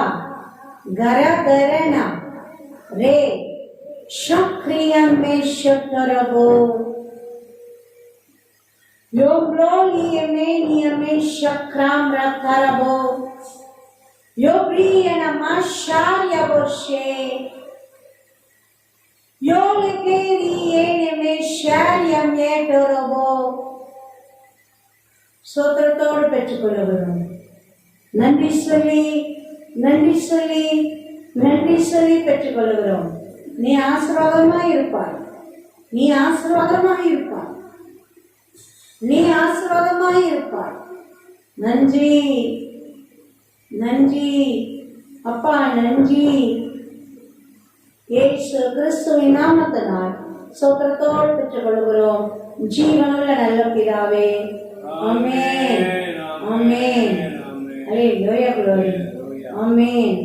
கரகரனா ரே ஷக்ரியம் மே ஷக்ரபோ யோக்லோலியமே ஷக்ராம் ரகரபோ யோப்ரியன மாஷாரியபோஷே யோலகேரியேனமே ஷாரியம் ஏடரபோ. சோத்திரத்தோடு பெற்றுக்கொள்ளுகிறோம். நன்றி சொல்லி நன்றி சொல்லி நன்றி சொல்லி பெற்றுக்கொள்ளுகிறோம். நீ ஆசீர்வாதமாய் இருப்பாய். நீ ஆசீர்வாதமாய் இருப்பாய். நீ ஆசீர்வாதமாய் இருப்பாய். நன்றி நன்றி அப்பா, நன்றி. இயேசு கிறிஸ்துவின் நாமத்தினால் சோத்திரத்தோடு பெற்றுக் கொள்கிறோம். ஜீவனுள்ள நல்ல பிதாவே, ஆமென், ஆமென். அல்லேலூயா, glory, ஆமென்.